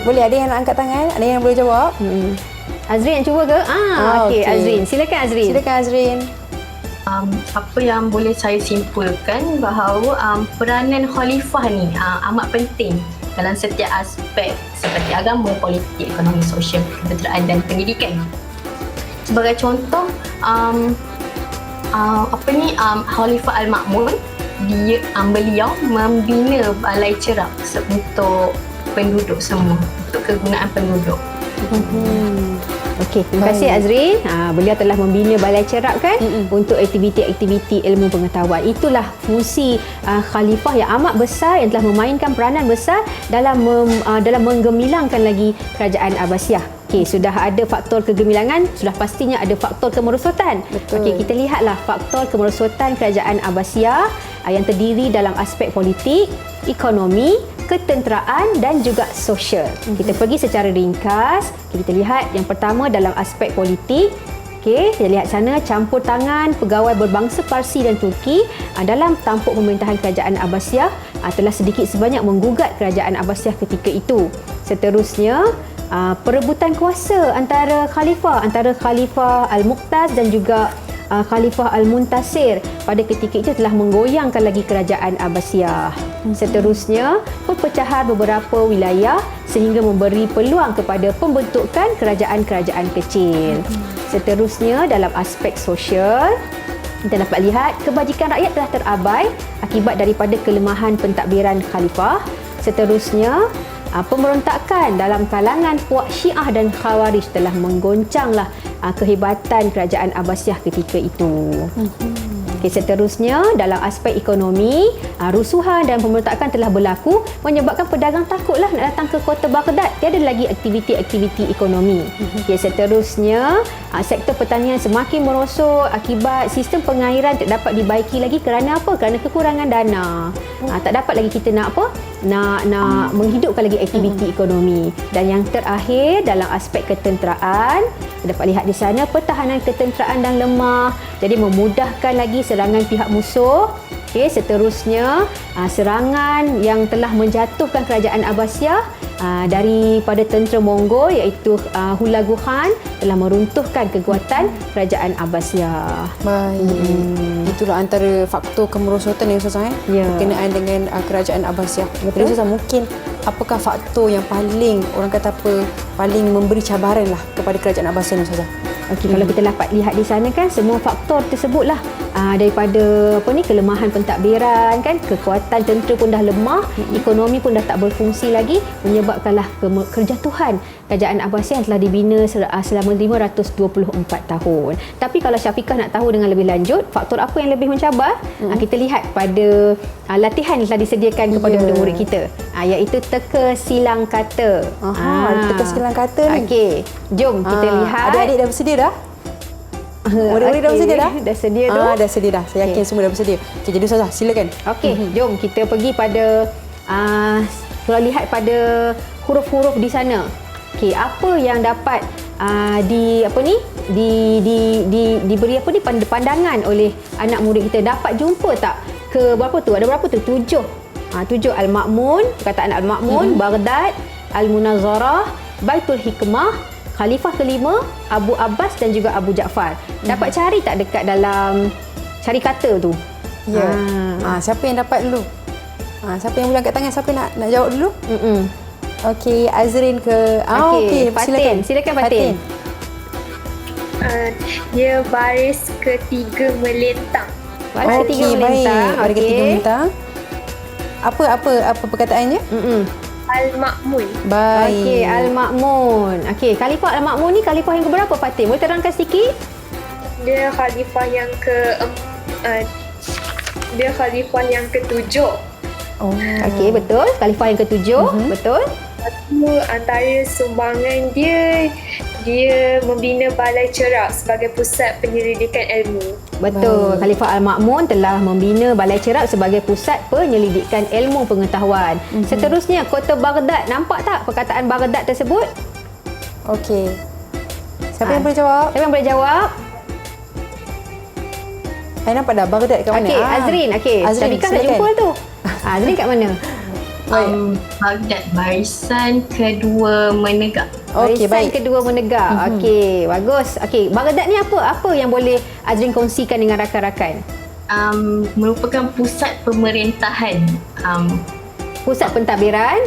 Speaker 2: Boleh, ada yang nak angkat tangan? Ada yang boleh jawab?
Speaker 3: Azrin yang cuba ke? Okey, Azrin. Silakan Azrin.
Speaker 2: Silakan Azrin.
Speaker 7: Apa yang boleh saya simpulkan bahawa peranan khalifah ni amat penting dalam setiap aspek seperti agama, politik, ekonomi, sosial, ketenteraan dan pendidikan. Sebagai contoh, Khalifah Al-Ma'mun, beliau membina balai cerap untuk penduduk semua, untuk kegunaan penduduk.
Speaker 3: Okey, terima kasih Azrin. Beliau telah membina balai cerap kan untuk aktiviti-aktiviti ilmu pengetahuan. Itulah fungsi khalifah yang amat besar, yang telah memainkan peranan besar dalam menggemilangkan lagi kerajaan Abbasiyah. Okey, sudah ada faktor kegemilangan, sudah pastinya ada faktor kemerosotan. Okey, kita lihatlah faktor kemerosotan kerajaan Abbasiyah yang terdiri dalam aspek politik, ekonomi, ketenteraan dan juga sosial. Kita pergi secara ringkas. Kita lihat yang pertama dalam aspek politik. Okey, kita lihat sana campur tangan pegawai berbangsa Parsi dan Turki dalam tampuk pemerintahan kerajaan Abbasiyah telah sedikit sebanyak menggugat kerajaan Abbasiyah ketika itu. Seterusnya, perebutan kuasa antara Khalifah Al-Muqtaz dan juga Khalifah Al-Muntasir pada ketika itu telah menggoyangkan lagi kerajaan Abbasiyah. Seterusnya, perpecahan beberapa wilayah sehingga memberi peluang kepada pembentukan kerajaan-kerajaan kecil. Seterusnya, dalam aspek sosial, kita dapat lihat kebajikan rakyat telah terabai akibat daripada kelemahan pentadbiran khalifah. Seterusnya, pemberontakan dalam kalangan puak Syiah dan Khawarij telah menggoncanglah kehebatan kerajaan Abbasiyah ketika itu. Okay, seterusnya, dalam aspek ekonomi, rusuhan dan pemberontakan telah berlaku menyebabkan pedagang takutlah nak datang ke kota Baghdad. Tiada lagi aktiviti-aktiviti ekonomi. Okay, seterusnya, sektor pertanian semakin merosot akibat sistem pengairan tak dapat dibaiki lagi kerana apa? Kerana kekurangan dana. Tak dapat lagi kita nak menghidupkan lagi aktiviti ekonomi. Dan yang terakhir, dalam aspek ketenteraan, dapat lihat di sana pertahanan ketenteraan dan lemah, jadi memudahkan lagi serangan pihak musuh. Okey, seterusnya serangan yang telah menjatuhkan kerajaan Abbasiyah daripada tentera Mongol iaitu Hulagu Khan telah meruntuhkan kekuatan kerajaan Abbasiyah.
Speaker 2: Baik. Itulah antara faktor kemerosotan yang Ustazah berkenaan dengan kerajaan Abbasiyah. Jadi Ustazah, mungkin apakah faktor yang paling paling memberi cabaran lah kepada kerajaan Abbasiyah ni Ustazah?
Speaker 3: Okey, kalau kita dapat lihat di sana kan semua faktor tersebutlah daripada kelemahan pentadbiran kan, kekuatan tentera pun dah lemah, ekonomi pun dah tak berfungsi lagi, menyebabkanlah kejatuhan kerajaan Abbasiyah yang telah dibina selama 524 tahun. Tapi kalau Syafiqah nak tahu dengan lebih lanjut faktor apa yang lebih mencabar, kita lihat pada latihan yang telah disediakan kepada murid-murid kita, iaitu teka silang kata.
Speaker 2: Teka silang kata ni.
Speaker 3: Okey, jom kita lihat.
Speaker 2: Adik-adik dah bersedia dah? Murid-murid dah bersedia dah?
Speaker 3: Dah sedia tu.
Speaker 2: Dah sedia dah. Saya yakin semua dah bersedia. Okey, jadi Ustazah, silakan.
Speaker 3: Okey, jom kita pergi pada kalau lihat pada huruf-huruf di sana. Okey, apa yang dapat diberi pandangan oleh anak murid kita, dapat jumpa tak ke berapa tu? Ada berapa tu? 7 Al-Ma'mun, perkataan Al-Ma'mun, Baghdad, Al-Munazzarah, Baitul Hikmah, Khalifah kelima, Abu Abbas dan juga Abu Ja'far. Dapat cari tak dekat dalam cari kata tu?
Speaker 2: Ya. Siapa yang dapat dulu? Siapa yang boleh angkat tangan? Siapa nak jawab dulu? Okey, Azrin ke? Okey,
Speaker 3: silakan Fatin.
Speaker 1: Dia baris ketiga melintang.
Speaker 3: Baris ketiga melintang.
Speaker 2: Baris ketiga melintang. Apa perkataannya?
Speaker 1: Al-Ma'mun.
Speaker 2: Baik.
Speaker 3: Okey, Al-Ma'mun. Okey, Khalifah Al-Ma'mun ni khalifah yang keberapa Fatin? Boleh terangkan sedikit?
Speaker 1: Dia khalifah yang ketujuh.
Speaker 3: Okey, betul. Khalifah yang ketujuh, betul.
Speaker 1: Satu antara sumbangan dia membina balai cerap sebagai pusat penyelidikan ilmu.
Speaker 3: Betul. Khalifah Al-Ma'mun telah membina balai cerap sebagai pusat penyelidikan ilmu pengetahuan. Seterusnya, kota Baghdad. Nampak tak perkataan Baghdad tersebut?
Speaker 2: Okey. Siapa yang boleh jawab?
Speaker 3: Siapa yang boleh jawab?
Speaker 2: Saya nampak dah Baghdad kat mana?
Speaker 3: Okey, Azrin. Okey,
Speaker 2: Azrin,
Speaker 3: Syafiqah dah jumpa tu. Azrin kat mana?
Speaker 7: Baghdad, barisan kedua menegak.
Speaker 2: Okey,
Speaker 3: Barisan
Speaker 2: baik.
Speaker 3: kedua menegak. Okey, bagus. Okey, Baghdad ni apa yang boleh Azrin kongsikan dengan rakan-rakan?
Speaker 7: Merupakan pusat pemerintahan,
Speaker 3: Pusat pentadbiran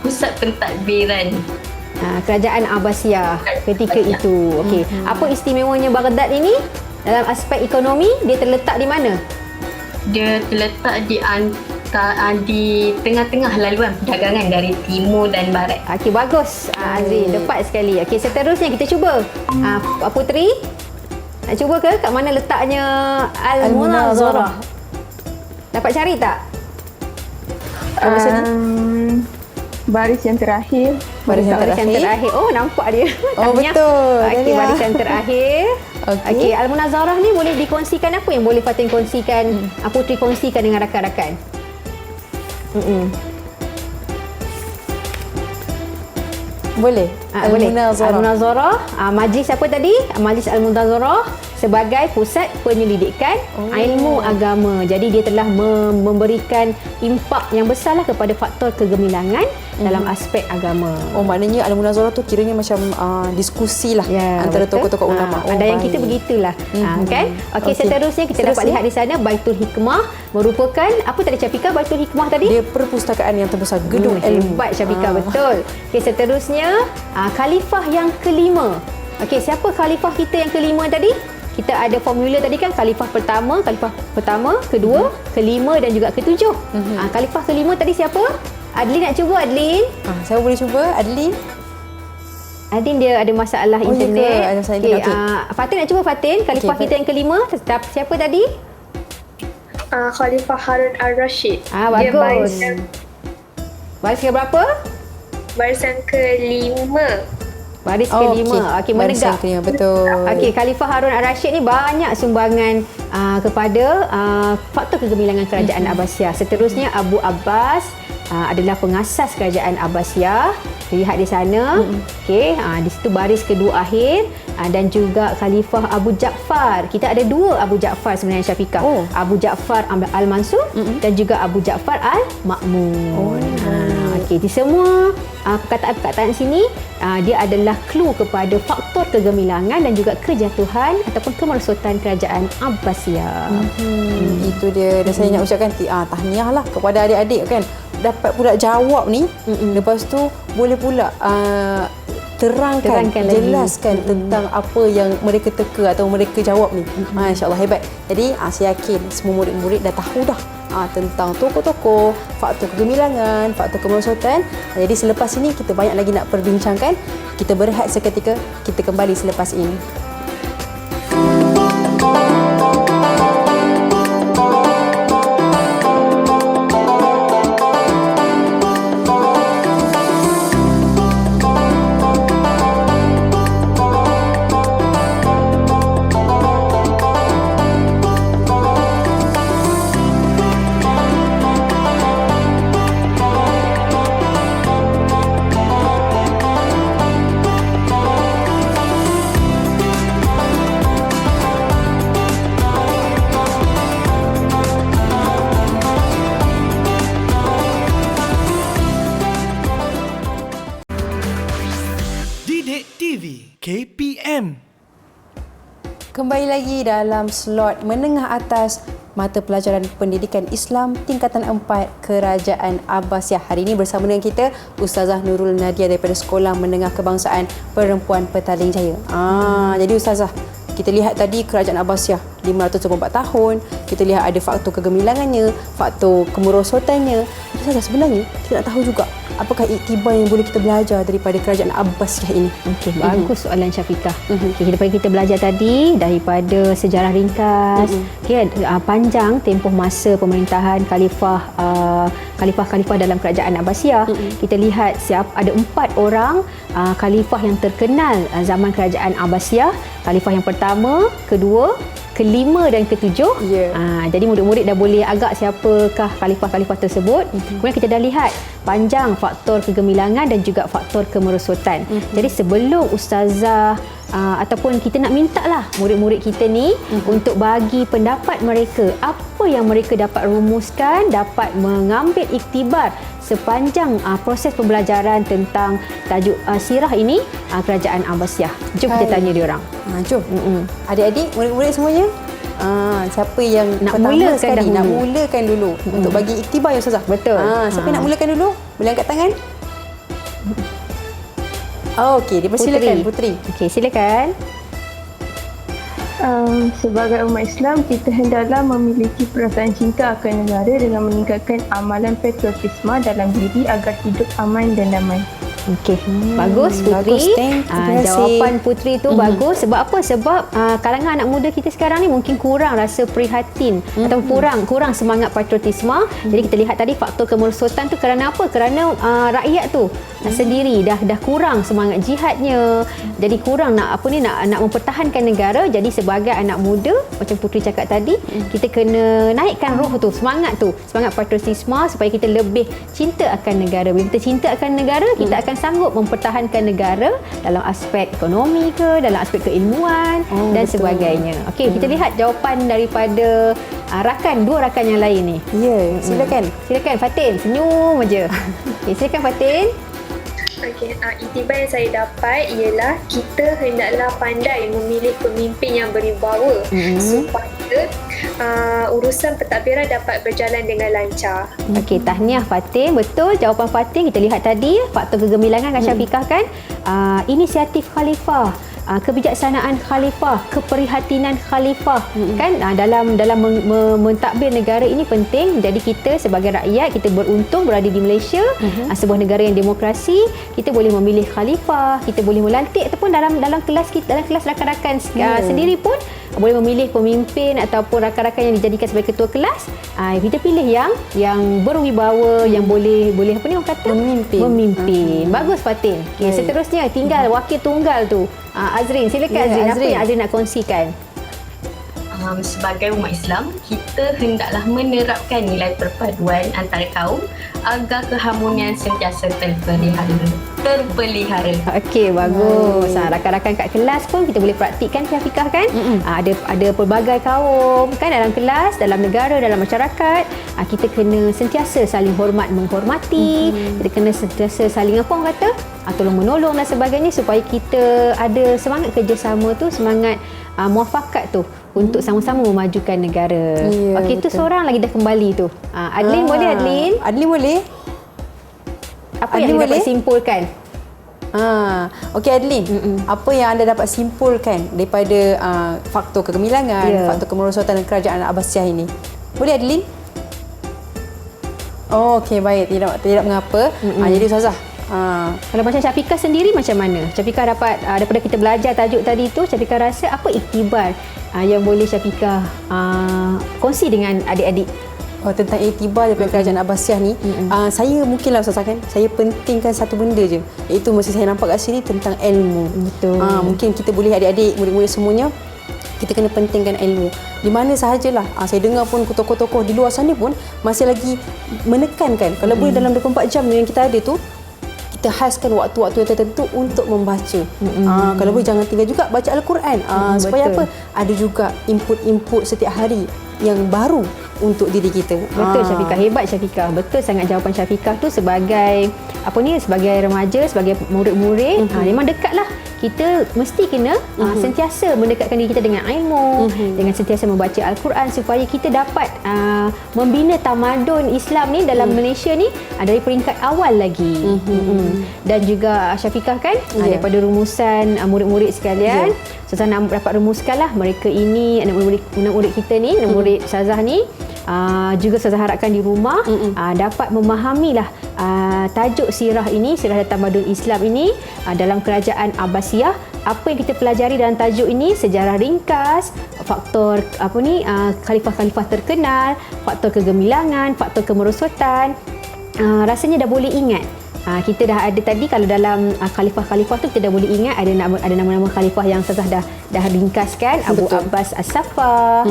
Speaker 7: pusat pentadbiran.
Speaker 3: Kerajaan Abbasiyah ketika itu. Okey, apa istimewanya Baghdad ini dalam aspek ekonomi? Dia terletak di mana?
Speaker 7: Dia terletak di tengah-tengah laluan perdagangan dari timur dan barat.
Speaker 3: Okey, bagus. Azrin, tepat sekali. Okey, seterusnya kita cuba. Putri, nak cuba ke kat mana letaknya Al-Munazarah? Dapat cari tak?
Speaker 2: Apa sini?
Speaker 6: Baris yang terakhir.
Speaker 2: Baris yang
Speaker 3: Barisan
Speaker 2: terakhir.
Speaker 3: terakhir. Oh, nampak dia.
Speaker 2: Oh,
Speaker 3: Tahniah.
Speaker 2: betul.
Speaker 3: Okey,
Speaker 2: Tahniah.
Speaker 3: barisan terakhir.
Speaker 2: Okey.
Speaker 3: Okey, Al-Munazarah ni boleh dikongsikan apa yang boleh Fatin kongsikan, Putri kongsikan dengan rakan-rakan?
Speaker 2: Boleh.
Speaker 3: Boleh.
Speaker 2: Al-Munazarah.
Speaker 3: Al-Munazarah, majlis apa tadi? Majlis Al-Munazarah sebagai pusat penyelidikan ilmu agama. Jadi dia telah memberikan impak yang besarlah kepada faktor kegemilangan dalam aspek agama.
Speaker 2: Oh, maknanya Al-Munazarah tu kiranya macam diskusi lah antara
Speaker 3: betul.
Speaker 2: tokoh-tokoh ulama.
Speaker 3: Ada yang kita begitulah. Kan? Okey, seterusnya kita dapat lihat di sana Baitul Hikmah merupakan apa tadi Syafika? Baitul Hikmah tadi?
Speaker 2: Dia perpustakaan yang terbesar, gedung ilmu.
Speaker 3: Hebat Syafika, betul. Okey, seterusnya khalifah yang kelima. Okey, siapa khalifah kita yang kelima tadi? Kita ada formula tadi kan, khalifah pertama, kedua, kelima dan juga ketujuh. Khalifah kelima tadi siapa? Adlin nak cuba, Adlin?
Speaker 2: Saya boleh cuba, Adlin?
Speaker 3: Adlin dia ada masalah internet.
Speaker 2: Ya ke? Ada masalah internet. Okey.
Speaker 3: Fatin nak cuba, Fatin. Khalifah kita yang kelima, siapa tadi?
Speaker 1: Khalifah Harun al-Rashid. Dia
Speaker 3: Bagus. Baris ke berapa?
Speaker 1: barisan kelima.
Speaker 3: Baris kelima. Okey,
Speaker 2: barisan
Speaker 3: menegak.
Speaker 2: kelima, betul.
Speaker 3: Okey, Khalifah Harun al-Rashid ni banyak sumbangan kepada faktor kegemilangan kerajaan Abbasiyah. Seterusnya Abu Abbas adalah pengasas kerajaan Abbasiyah. Lihat di sana. Okey, di situ baris kedua akhir dan juga Khalifah Abu Ja'far. Kita ada dua Abu Ja'far sebenarnya, Syafika. Abu Ja'far Al-Mansur dan juga Abu Ja'far Al-Ma'mun. Okey, di semua perkataan-perkataan sini dia adalah clue kepada faktor kegemilangan dan juga kejatuhan ataupun kemerosotan kerajaan Abbasiyah.
Speaker 2: Itu dia. Dan saya nak ucapkan tahniah lah kepada adik-adik kan. Dapat pula jawab ni. Lepas tu boleh pula terangkan jelaskan tentang apa yang mereka teka atau mereka jawab ni. Masya-Allah, hebat. Jadi saya yakin semua murid-murid dah tahu dah tentang tokoh-tokoh, faktor kegemilangan, faktor kemerosotan. Jadi selepas ini kita banyak lagi nak perbincangkan. Kita berehat seketika, kita kembali selepas ini.
Speaker 5: KPM.
Speaker 2: Kembali lagi dalam slot menengah atas mata pelajaran pendidikan Islam tingkatan 4 Kerajaan Abbasiyah. Hari ini bersama dengan kita Ustazah Nurul Nadia daripada Sekolah Menengah Kebangsaan Perempuan Petaling Jaya. Jadi Ustazah, kita lihat tadi Kerajaan Abbasiyah 524 tahun. Kita lihat ada faktor kegemilangannya, faktor kemerosotannya. Ustazah, sebenarnya kita nak tahu juga apakah iktibar yang boleh kita belajar daripada Kerajaan Abbasiyah ini?
Speaker 3: Okey, bagus soalan Syafika. Okey, kita belajar tadi daripada sejarah ringkas, panjang tempoh masa pemerintahan khalifah dalam Kerajaan Abbasiyah. Kita lihat ada 4 orang khalifah yang terkenal zaman Kerajaan Abbasiyah. Khalifah yang pertama, kedua, kelima dan ketujuh. Jadi murid-murid dah boleh agak siapakah khalifah-khalifah tersebut. Kemudian kita dah lihat panjang faktor kegemilangan dan juga faktor kemerosotan. Jadi sebelum Ustazah ataupun kita nak minta lah murid-murid kita ni untuk bagi pendapat mereka, apa yang mereka dapat rumuskan, dapat mengambil iktibar sepanjang proses pembelajaran tentang tajuk sirah ini, Kerajaan Abbasiyah. Jom kita tanya dia orang.
Speaker 2: Jom. Adik-adik, murid-murid semuanya, siapa yang
Speaker 3: nak
Speaker 2: pertama
Speaker 3: mulakan
Speaker 2: sekali
Speaker 3: dahulu?
Speaker 2: nak mulakan dulu untuk bagi iktibar ya Ustazah?
Speaker 3: Betul.
Speaker 2: Siapa yang nak mulakan dulu? Boleh angkat tangan? Okey, dipersilakan Putri.
Speaker 3: Okey, silakan.
Speaker 6: Sebagai umat Islam, kita hendaklah memiliki perasaan cinta akan negara dengan meningkatkan amalan patriotisme dalam diri agar hidup aman dan damai.
Speaker 3: Okey, bagus Putri.
Speaker 2: Bagus, terima kasih.
Speaker 3: Jawapan Putri tu bagus. Sebab apa? Sebab kalangan anak muda kita sekarang ni mungkin kurang rasa prihatin atau kurang semangat patriotisme. Jadi kita lihat tadi faktor kemerosotan tu kerana apa? Kerana rakyat tu sendiri dah kurang semangat jihadnya. Jadi kurang nak mempertahankan negara. Jadi sebagai anak muda, macam Putri cakap tadi, kita kena naikkan roh tu, semangat patriotisme supaya kita lebih cinta akan negara. Bila kita cinta akan negara, kita akan sanggup mempertahankan negara dalam aspek ekonomi ke, dalam aspek keilmuan dan sebagainya. Okey, kita lihat jawapan daripada dua rakan yang lain ni.
Speaker 2: Ya, silakan.
Speaker 3: Silakan Fatin, senyum aja. Okey, silakan Fatin.
Speaker 1: Okey, iktibar yang saya dapat ialah kita hendaklah pandai memilih pemimpin yang berwibawa supaya urusan pentadbiran dapat berjalan dengan lancar.
Speaker 3: Okey, tahniah Fatin. Betul jawapan Fatin. Kita lihat tadi faktor kegemilangan Kak Syafiqah kan. Inisiatif khalifah, kebijaksanaan khalifah, keprihatinan khalifah kan dalam mentadbir negara ini penting. Jadi kita sebagai rakyat, kita beruntung berada di Malaysia, sebuah negara yang demokrasi. Kita boleh memilih khalifah, kita boleh melantik ataupun dalam kelas kita, dalam kelas rakan-rakan sendiri pun boleh memilih pemimpin ataupun rakan-rakan yang dijadikan sebagai ketua kelas. Kita pilih yang berwibawa, yang boleh apa ni orang kata memimpin. Bagus Fatin. Okay, seterusnya tinggal wakil tunggal tu. Azrin, silakan Azrin. Apa yang Azrin nak kongsikan?
Speaker 7: Sebagai umat Islam, kita hendaklah menerapkan nilai perpaduan antara kaum agar keharmonian sentiasa terpelihara.
Speaker 3: Okey, bagus. Rakan-rakan kat kelas pun kita boleh praktikkan Syafiqah kan? Ada pelbagai kaum kan dalam kelas, dalam negara, dalam masyarakat. Kita kena sentiasa saling hormat menghormati. Kita kena sentiasa saling apa orang kata? Tolong menolong dan sebagainya supaya kita ada semangat kerjasama tu, semangat muafakat tu untuk sama-sama memajukan negara. Okey, tu seorang lagi dah kembali tu. Adlin boleh Adlin?
Speaker 2: Adlin boleh?
Speaker 3: Apa yang anda dapat simpulkan?
Speaker 2: Okey Adlin, apa yang anda dapat simpulkan daripada faktor kegemilangan, faktor kemerosotan Kerajaan Abbasiyah ini? Boleh Adlin? Okey, baik, tidak mengapa. Jadi Ustazah,
Speaker 3: kalau macam Syafiqah sendiri macam mana? Syafiqah dapat daripada kita belajar tajuk tadi tu, Syafiqah rasa apa iktibar yang boleh Syafiqah kongsi dengan adik-adik?
Speaker 2: Tentang iktibar daripada Kerajaan Abbasiyah ni, saya mungkinlah Ustazah kan, saya pentingkan satu benda je, iaitu mesti saya nampak kat sini tentang ilmu.
Speaker 3: Betul.
Speaker 2: Mungkin kita boleh adik-adik, murid-murid semuanya, kita kena pentingkan ilmu. Di mana sahajalah. Saya dengar pun tokoh-tokoh di luar sana pun masih lagi menekankan kalau boleh dalam 24 jam yang kita ada tu, kita khaskan waktu-waktu yang tertentu untuk membaca. Kalau boleh jangan tinggal juga baca Al-Quran. Supaya apa? Ada juga input-input setiap hari yang baru untuk diri kita.
Speaker 3: Betul Syafiqah, hebat Syafiqah. Betul sangat jawapan Syafiqah tu sebagai sebagai remaja, sebagai murid-murid, memang dekatlah. Kita mesti kena sentiasa mendekatkan diri kita dengan ilmu, dengan sentiasa membaca Al-Quran supaya kita dapat membina tamadun Islam ni dalam Malaysia ni dari peringkat awal lagi. Dan juga Syafiqah kan daripada rumusan murid-murid sekalian, Ustazah nak dapat rumuskanlah mereka ini, anak murid kita ni, anak murid Ustazah ni, juga Ustazah harapkan di rumah dapat memahamilah tajuk sirah ini, sirah dan tamadun Islam ini dalam Kerajaan Abbasiyah. Apa yang kita pelajari dalam tajuk ini, sejarah ringkas, faktor khalifah-khalifah terkenal, faktor kegemilangan, faktor kemerosotan, rasanya dah boleh ingat. Kita dah ada tadi, kalau dalam khalifah-khalifah tu kita dah boleh ingat ada nama-nama khalifah yang Ustazah dah ringkaskan. Abu Abbas As-Saffah,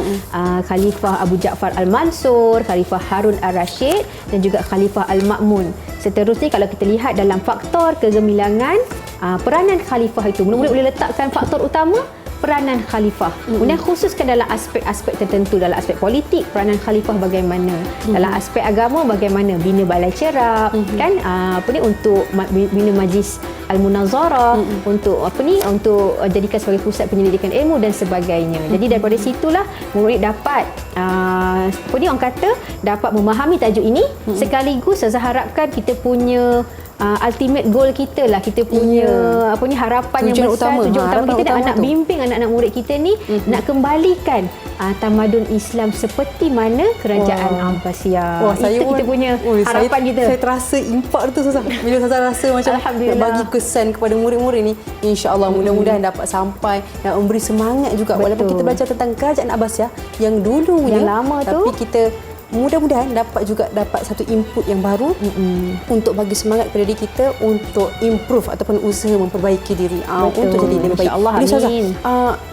Speaker 3: Khalifah Abu Ja'far Al-Mansur, Khalifah Harun Ar-Rashid dan juga Khalifah Al-Ma'mun. Seterusnya kalau kita lihat dalam faktor kegemilangan, peranan khalifah itu. Murid-murid boleh letakkan faktor utama peranan khalifah. Kemudian khususkan dalam aspek-aspek tertentu, dalam aspek politik peranan khalifah bagaimana, dalam aspek agama bagaimana, bina balai cerap kan, untuk bina majlis al-munazarah, untuk untuk jadikan sebagai pusat penyelidikan ilmu dan sebagainya. Jadi daripada situlah murid dapat orang kata dapat memahami tajuk ini, sekaligus saya harapkan kita punya ultimate goal kita lah, kita punya harapan
Speaker 2: tujuan
Speaker 3: yang besar,
Speaker 2: utama.
Speaker 3: tujuan utama kita
Speaker 2: utama
Speaker 3: nak
Speaker 2: tu.
Speaker 3: bimbing anak-anak murid kita ni nak kembalikan tamadun Islam seperti mana kerajaan Abbasiyah. Itu kita punya harapan kita.
Speaker 2: Saya terasa impak tu Ustazah. Bila Ustazah rasa macam nak bagi kesan kepada murid-murid ni, insya-Allah mudah-mudahan dapat sampai dan memberi semangat juga. Walaupun kita belajar tentang kerajaan Abbasiyah yang dulunya,
Speaker 3: yang lama tu,
Speaker 2: tapi kita mudah-mudahan dapat satu input yang baru untuk bagi semangat kepada diri kita untuk improve ataupun usaha memperbaiki diri untuk jadi lebih baik.
Speaker 3: InsyaAllah, amin.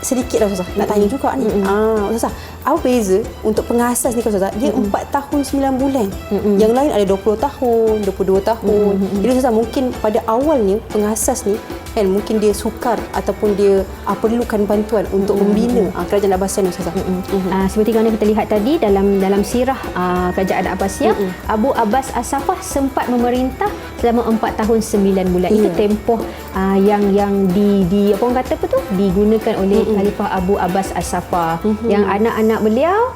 Speaker 2: Sedikitlah Ustazah nak tanya juga ni. Ustazah, apa beza untuk pengasas ni Ustazah? Dia 4 tahun 9 bulan. Yang lain ada 20 tahun, 22 tahun. Jadi Ustazah, mungkin pada awalnya pengasas ni kan mungkin dia sukar ataupun dia perlukan bantuan untuk membina kerajaan Abbasiyah ni Ustazah.
Speaker 3: Seperti mana kita lihat tadi dalam sirah kerajaan Abbasiyah, Abu Abbas As-Saffah sempat memerintah selama 4 tahun 9 bulan. Itu tempoh yang apa orang kata digunakan oleh Khalifah Abu Abbas As-Saffah. Yang anak-anak beliau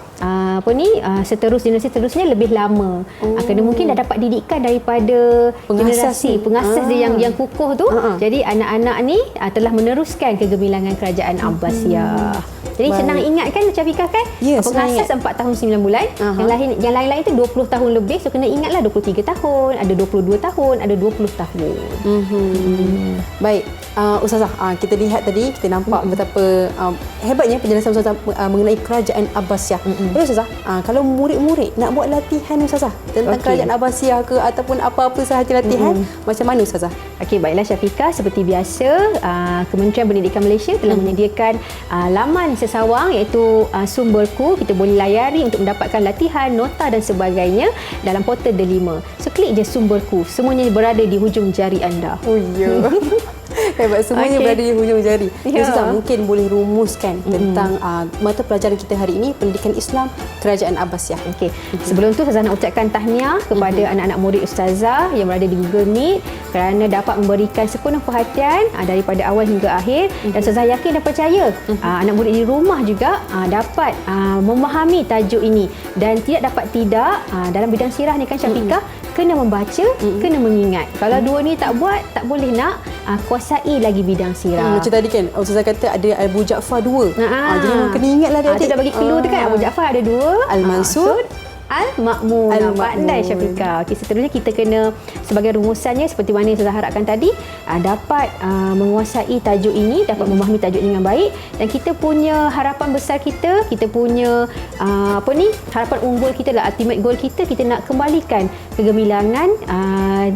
Speaker 3: seterusnya lebih lama. Kerana mungkin dah dapat didikan daripada generasi pengasas dia yang kukuh tu. Jadi anak-anak ni telah meneruskan kegemilangan kerajaan Abbasiyah. Jadi senang ingat kan Syafiqah kan? Pengasas 4 tahun 9 bulan. Yang lain-lain tu 20 tahun lebih. So kena ingatlah 23 tahun, ada 22 tahun, ada 20 tahun.
Speaker 2: Baik, Ustazah, kita lihat tadi, kita nampak betapa hebatnya penjelasan Ustazah mengenai kerajaan Abbasiyah. Ustazah, kalau murid-murid nak buat latihan Ustazah tentang kerajaan Abbasiyah ke ataupun apa-apa sahaja latihan, macam mana Ustazah?
Speaker 3: Okey, baiklah Syafiqah, seperti biasa Kementerian Pendidikan Malaysia telah menyediakan laman sesawang iaitu sumberku. Kita boleh layari untuk mendapatkan latihan, nota dan sebagainya dalam portal Delima. So klik je sumberku, semuanya berada di hujung jari anda.
Speaker 2: Oh ya. Hebat, semuanya berada di hujung jari. Ustazah, mungkin boleh rumuskan tentang mata pelajaran kita hari ini, pendidikan Islam kerajaan Abbasiyah.
Speaker 3: Okey. Sebelum tu Ustazah nak ucapkan tahniah kepada anak-anak murid Ustazah yang berada di Google Meet kerana dapat memberikan sepenuh perhatian daripada awal hingga akhir. Dan Ustazah yakin dan percaya anak murid di rumah juga dapat memahami tajuk ini dan tidak dalam bidang sirah ni kan Syafiqah, kena membaca, kena mengingat. Kalau dua ni tak buat, tak boleh nak kuasai lagi bidang sirah.
Speaker 2: Macam tadi kan Ustazah kata ada Abu Ja'far 2. Jadi memang kena ingatlah dia.
Speaker 3: Dia dah bagi clue tu kan, Abu Ja'far ada 2,
Speaker 2: Al-Mansur,
Speaker 3: Al-Ma'mun. Pandai Syafiqah. Okey, seterusnya kita kena sebagai rumusannya seperti mana yang saya harapkan tadi, dapat menguasai tajuk ini, dapat memahami tajuk ini dengan baik, dan kita punya harapan besar kita punya harapan unggul kita lah, ultimate goal kita nak kembalikan kegemilangan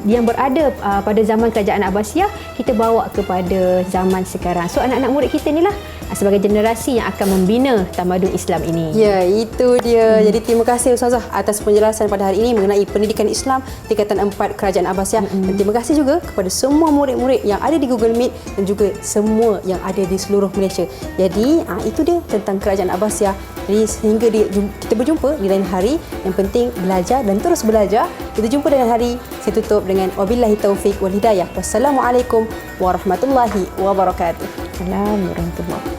Speaker 3: yang berada pada zaman kerajaan Abbasiyah, kita bawa kepada zaman sekarang. So anak-anak murid kita ni lah sebagai generasi yang akan membina tamadun Islam ini.
Speaker 2: Ya, itu dia. Jadi terima kasih Ustazah atas penjelasan pada hari ini mengenai pendidikan Islam tingkatan 4 kerajaan Abbasiyah. Dan terima kasih juga kepada semua murid-murid yang ada di Google Meet dan juga semua yang ada di seluruh Malaysia. Jadi itu dia tentang kerajaan Abbasiyah. Jadi sehingga kita berjumpa di lain hari. Yang penting belajar dan terus belajar. Kita jumpa dengan hari. Saya tutup dengan wabillahi taufik wal hidayah. Wassalamualaikum warahmatullahi wabarakatuh.
Speaker 3: Assalamualaikum warahmatullahi wabarakatuh.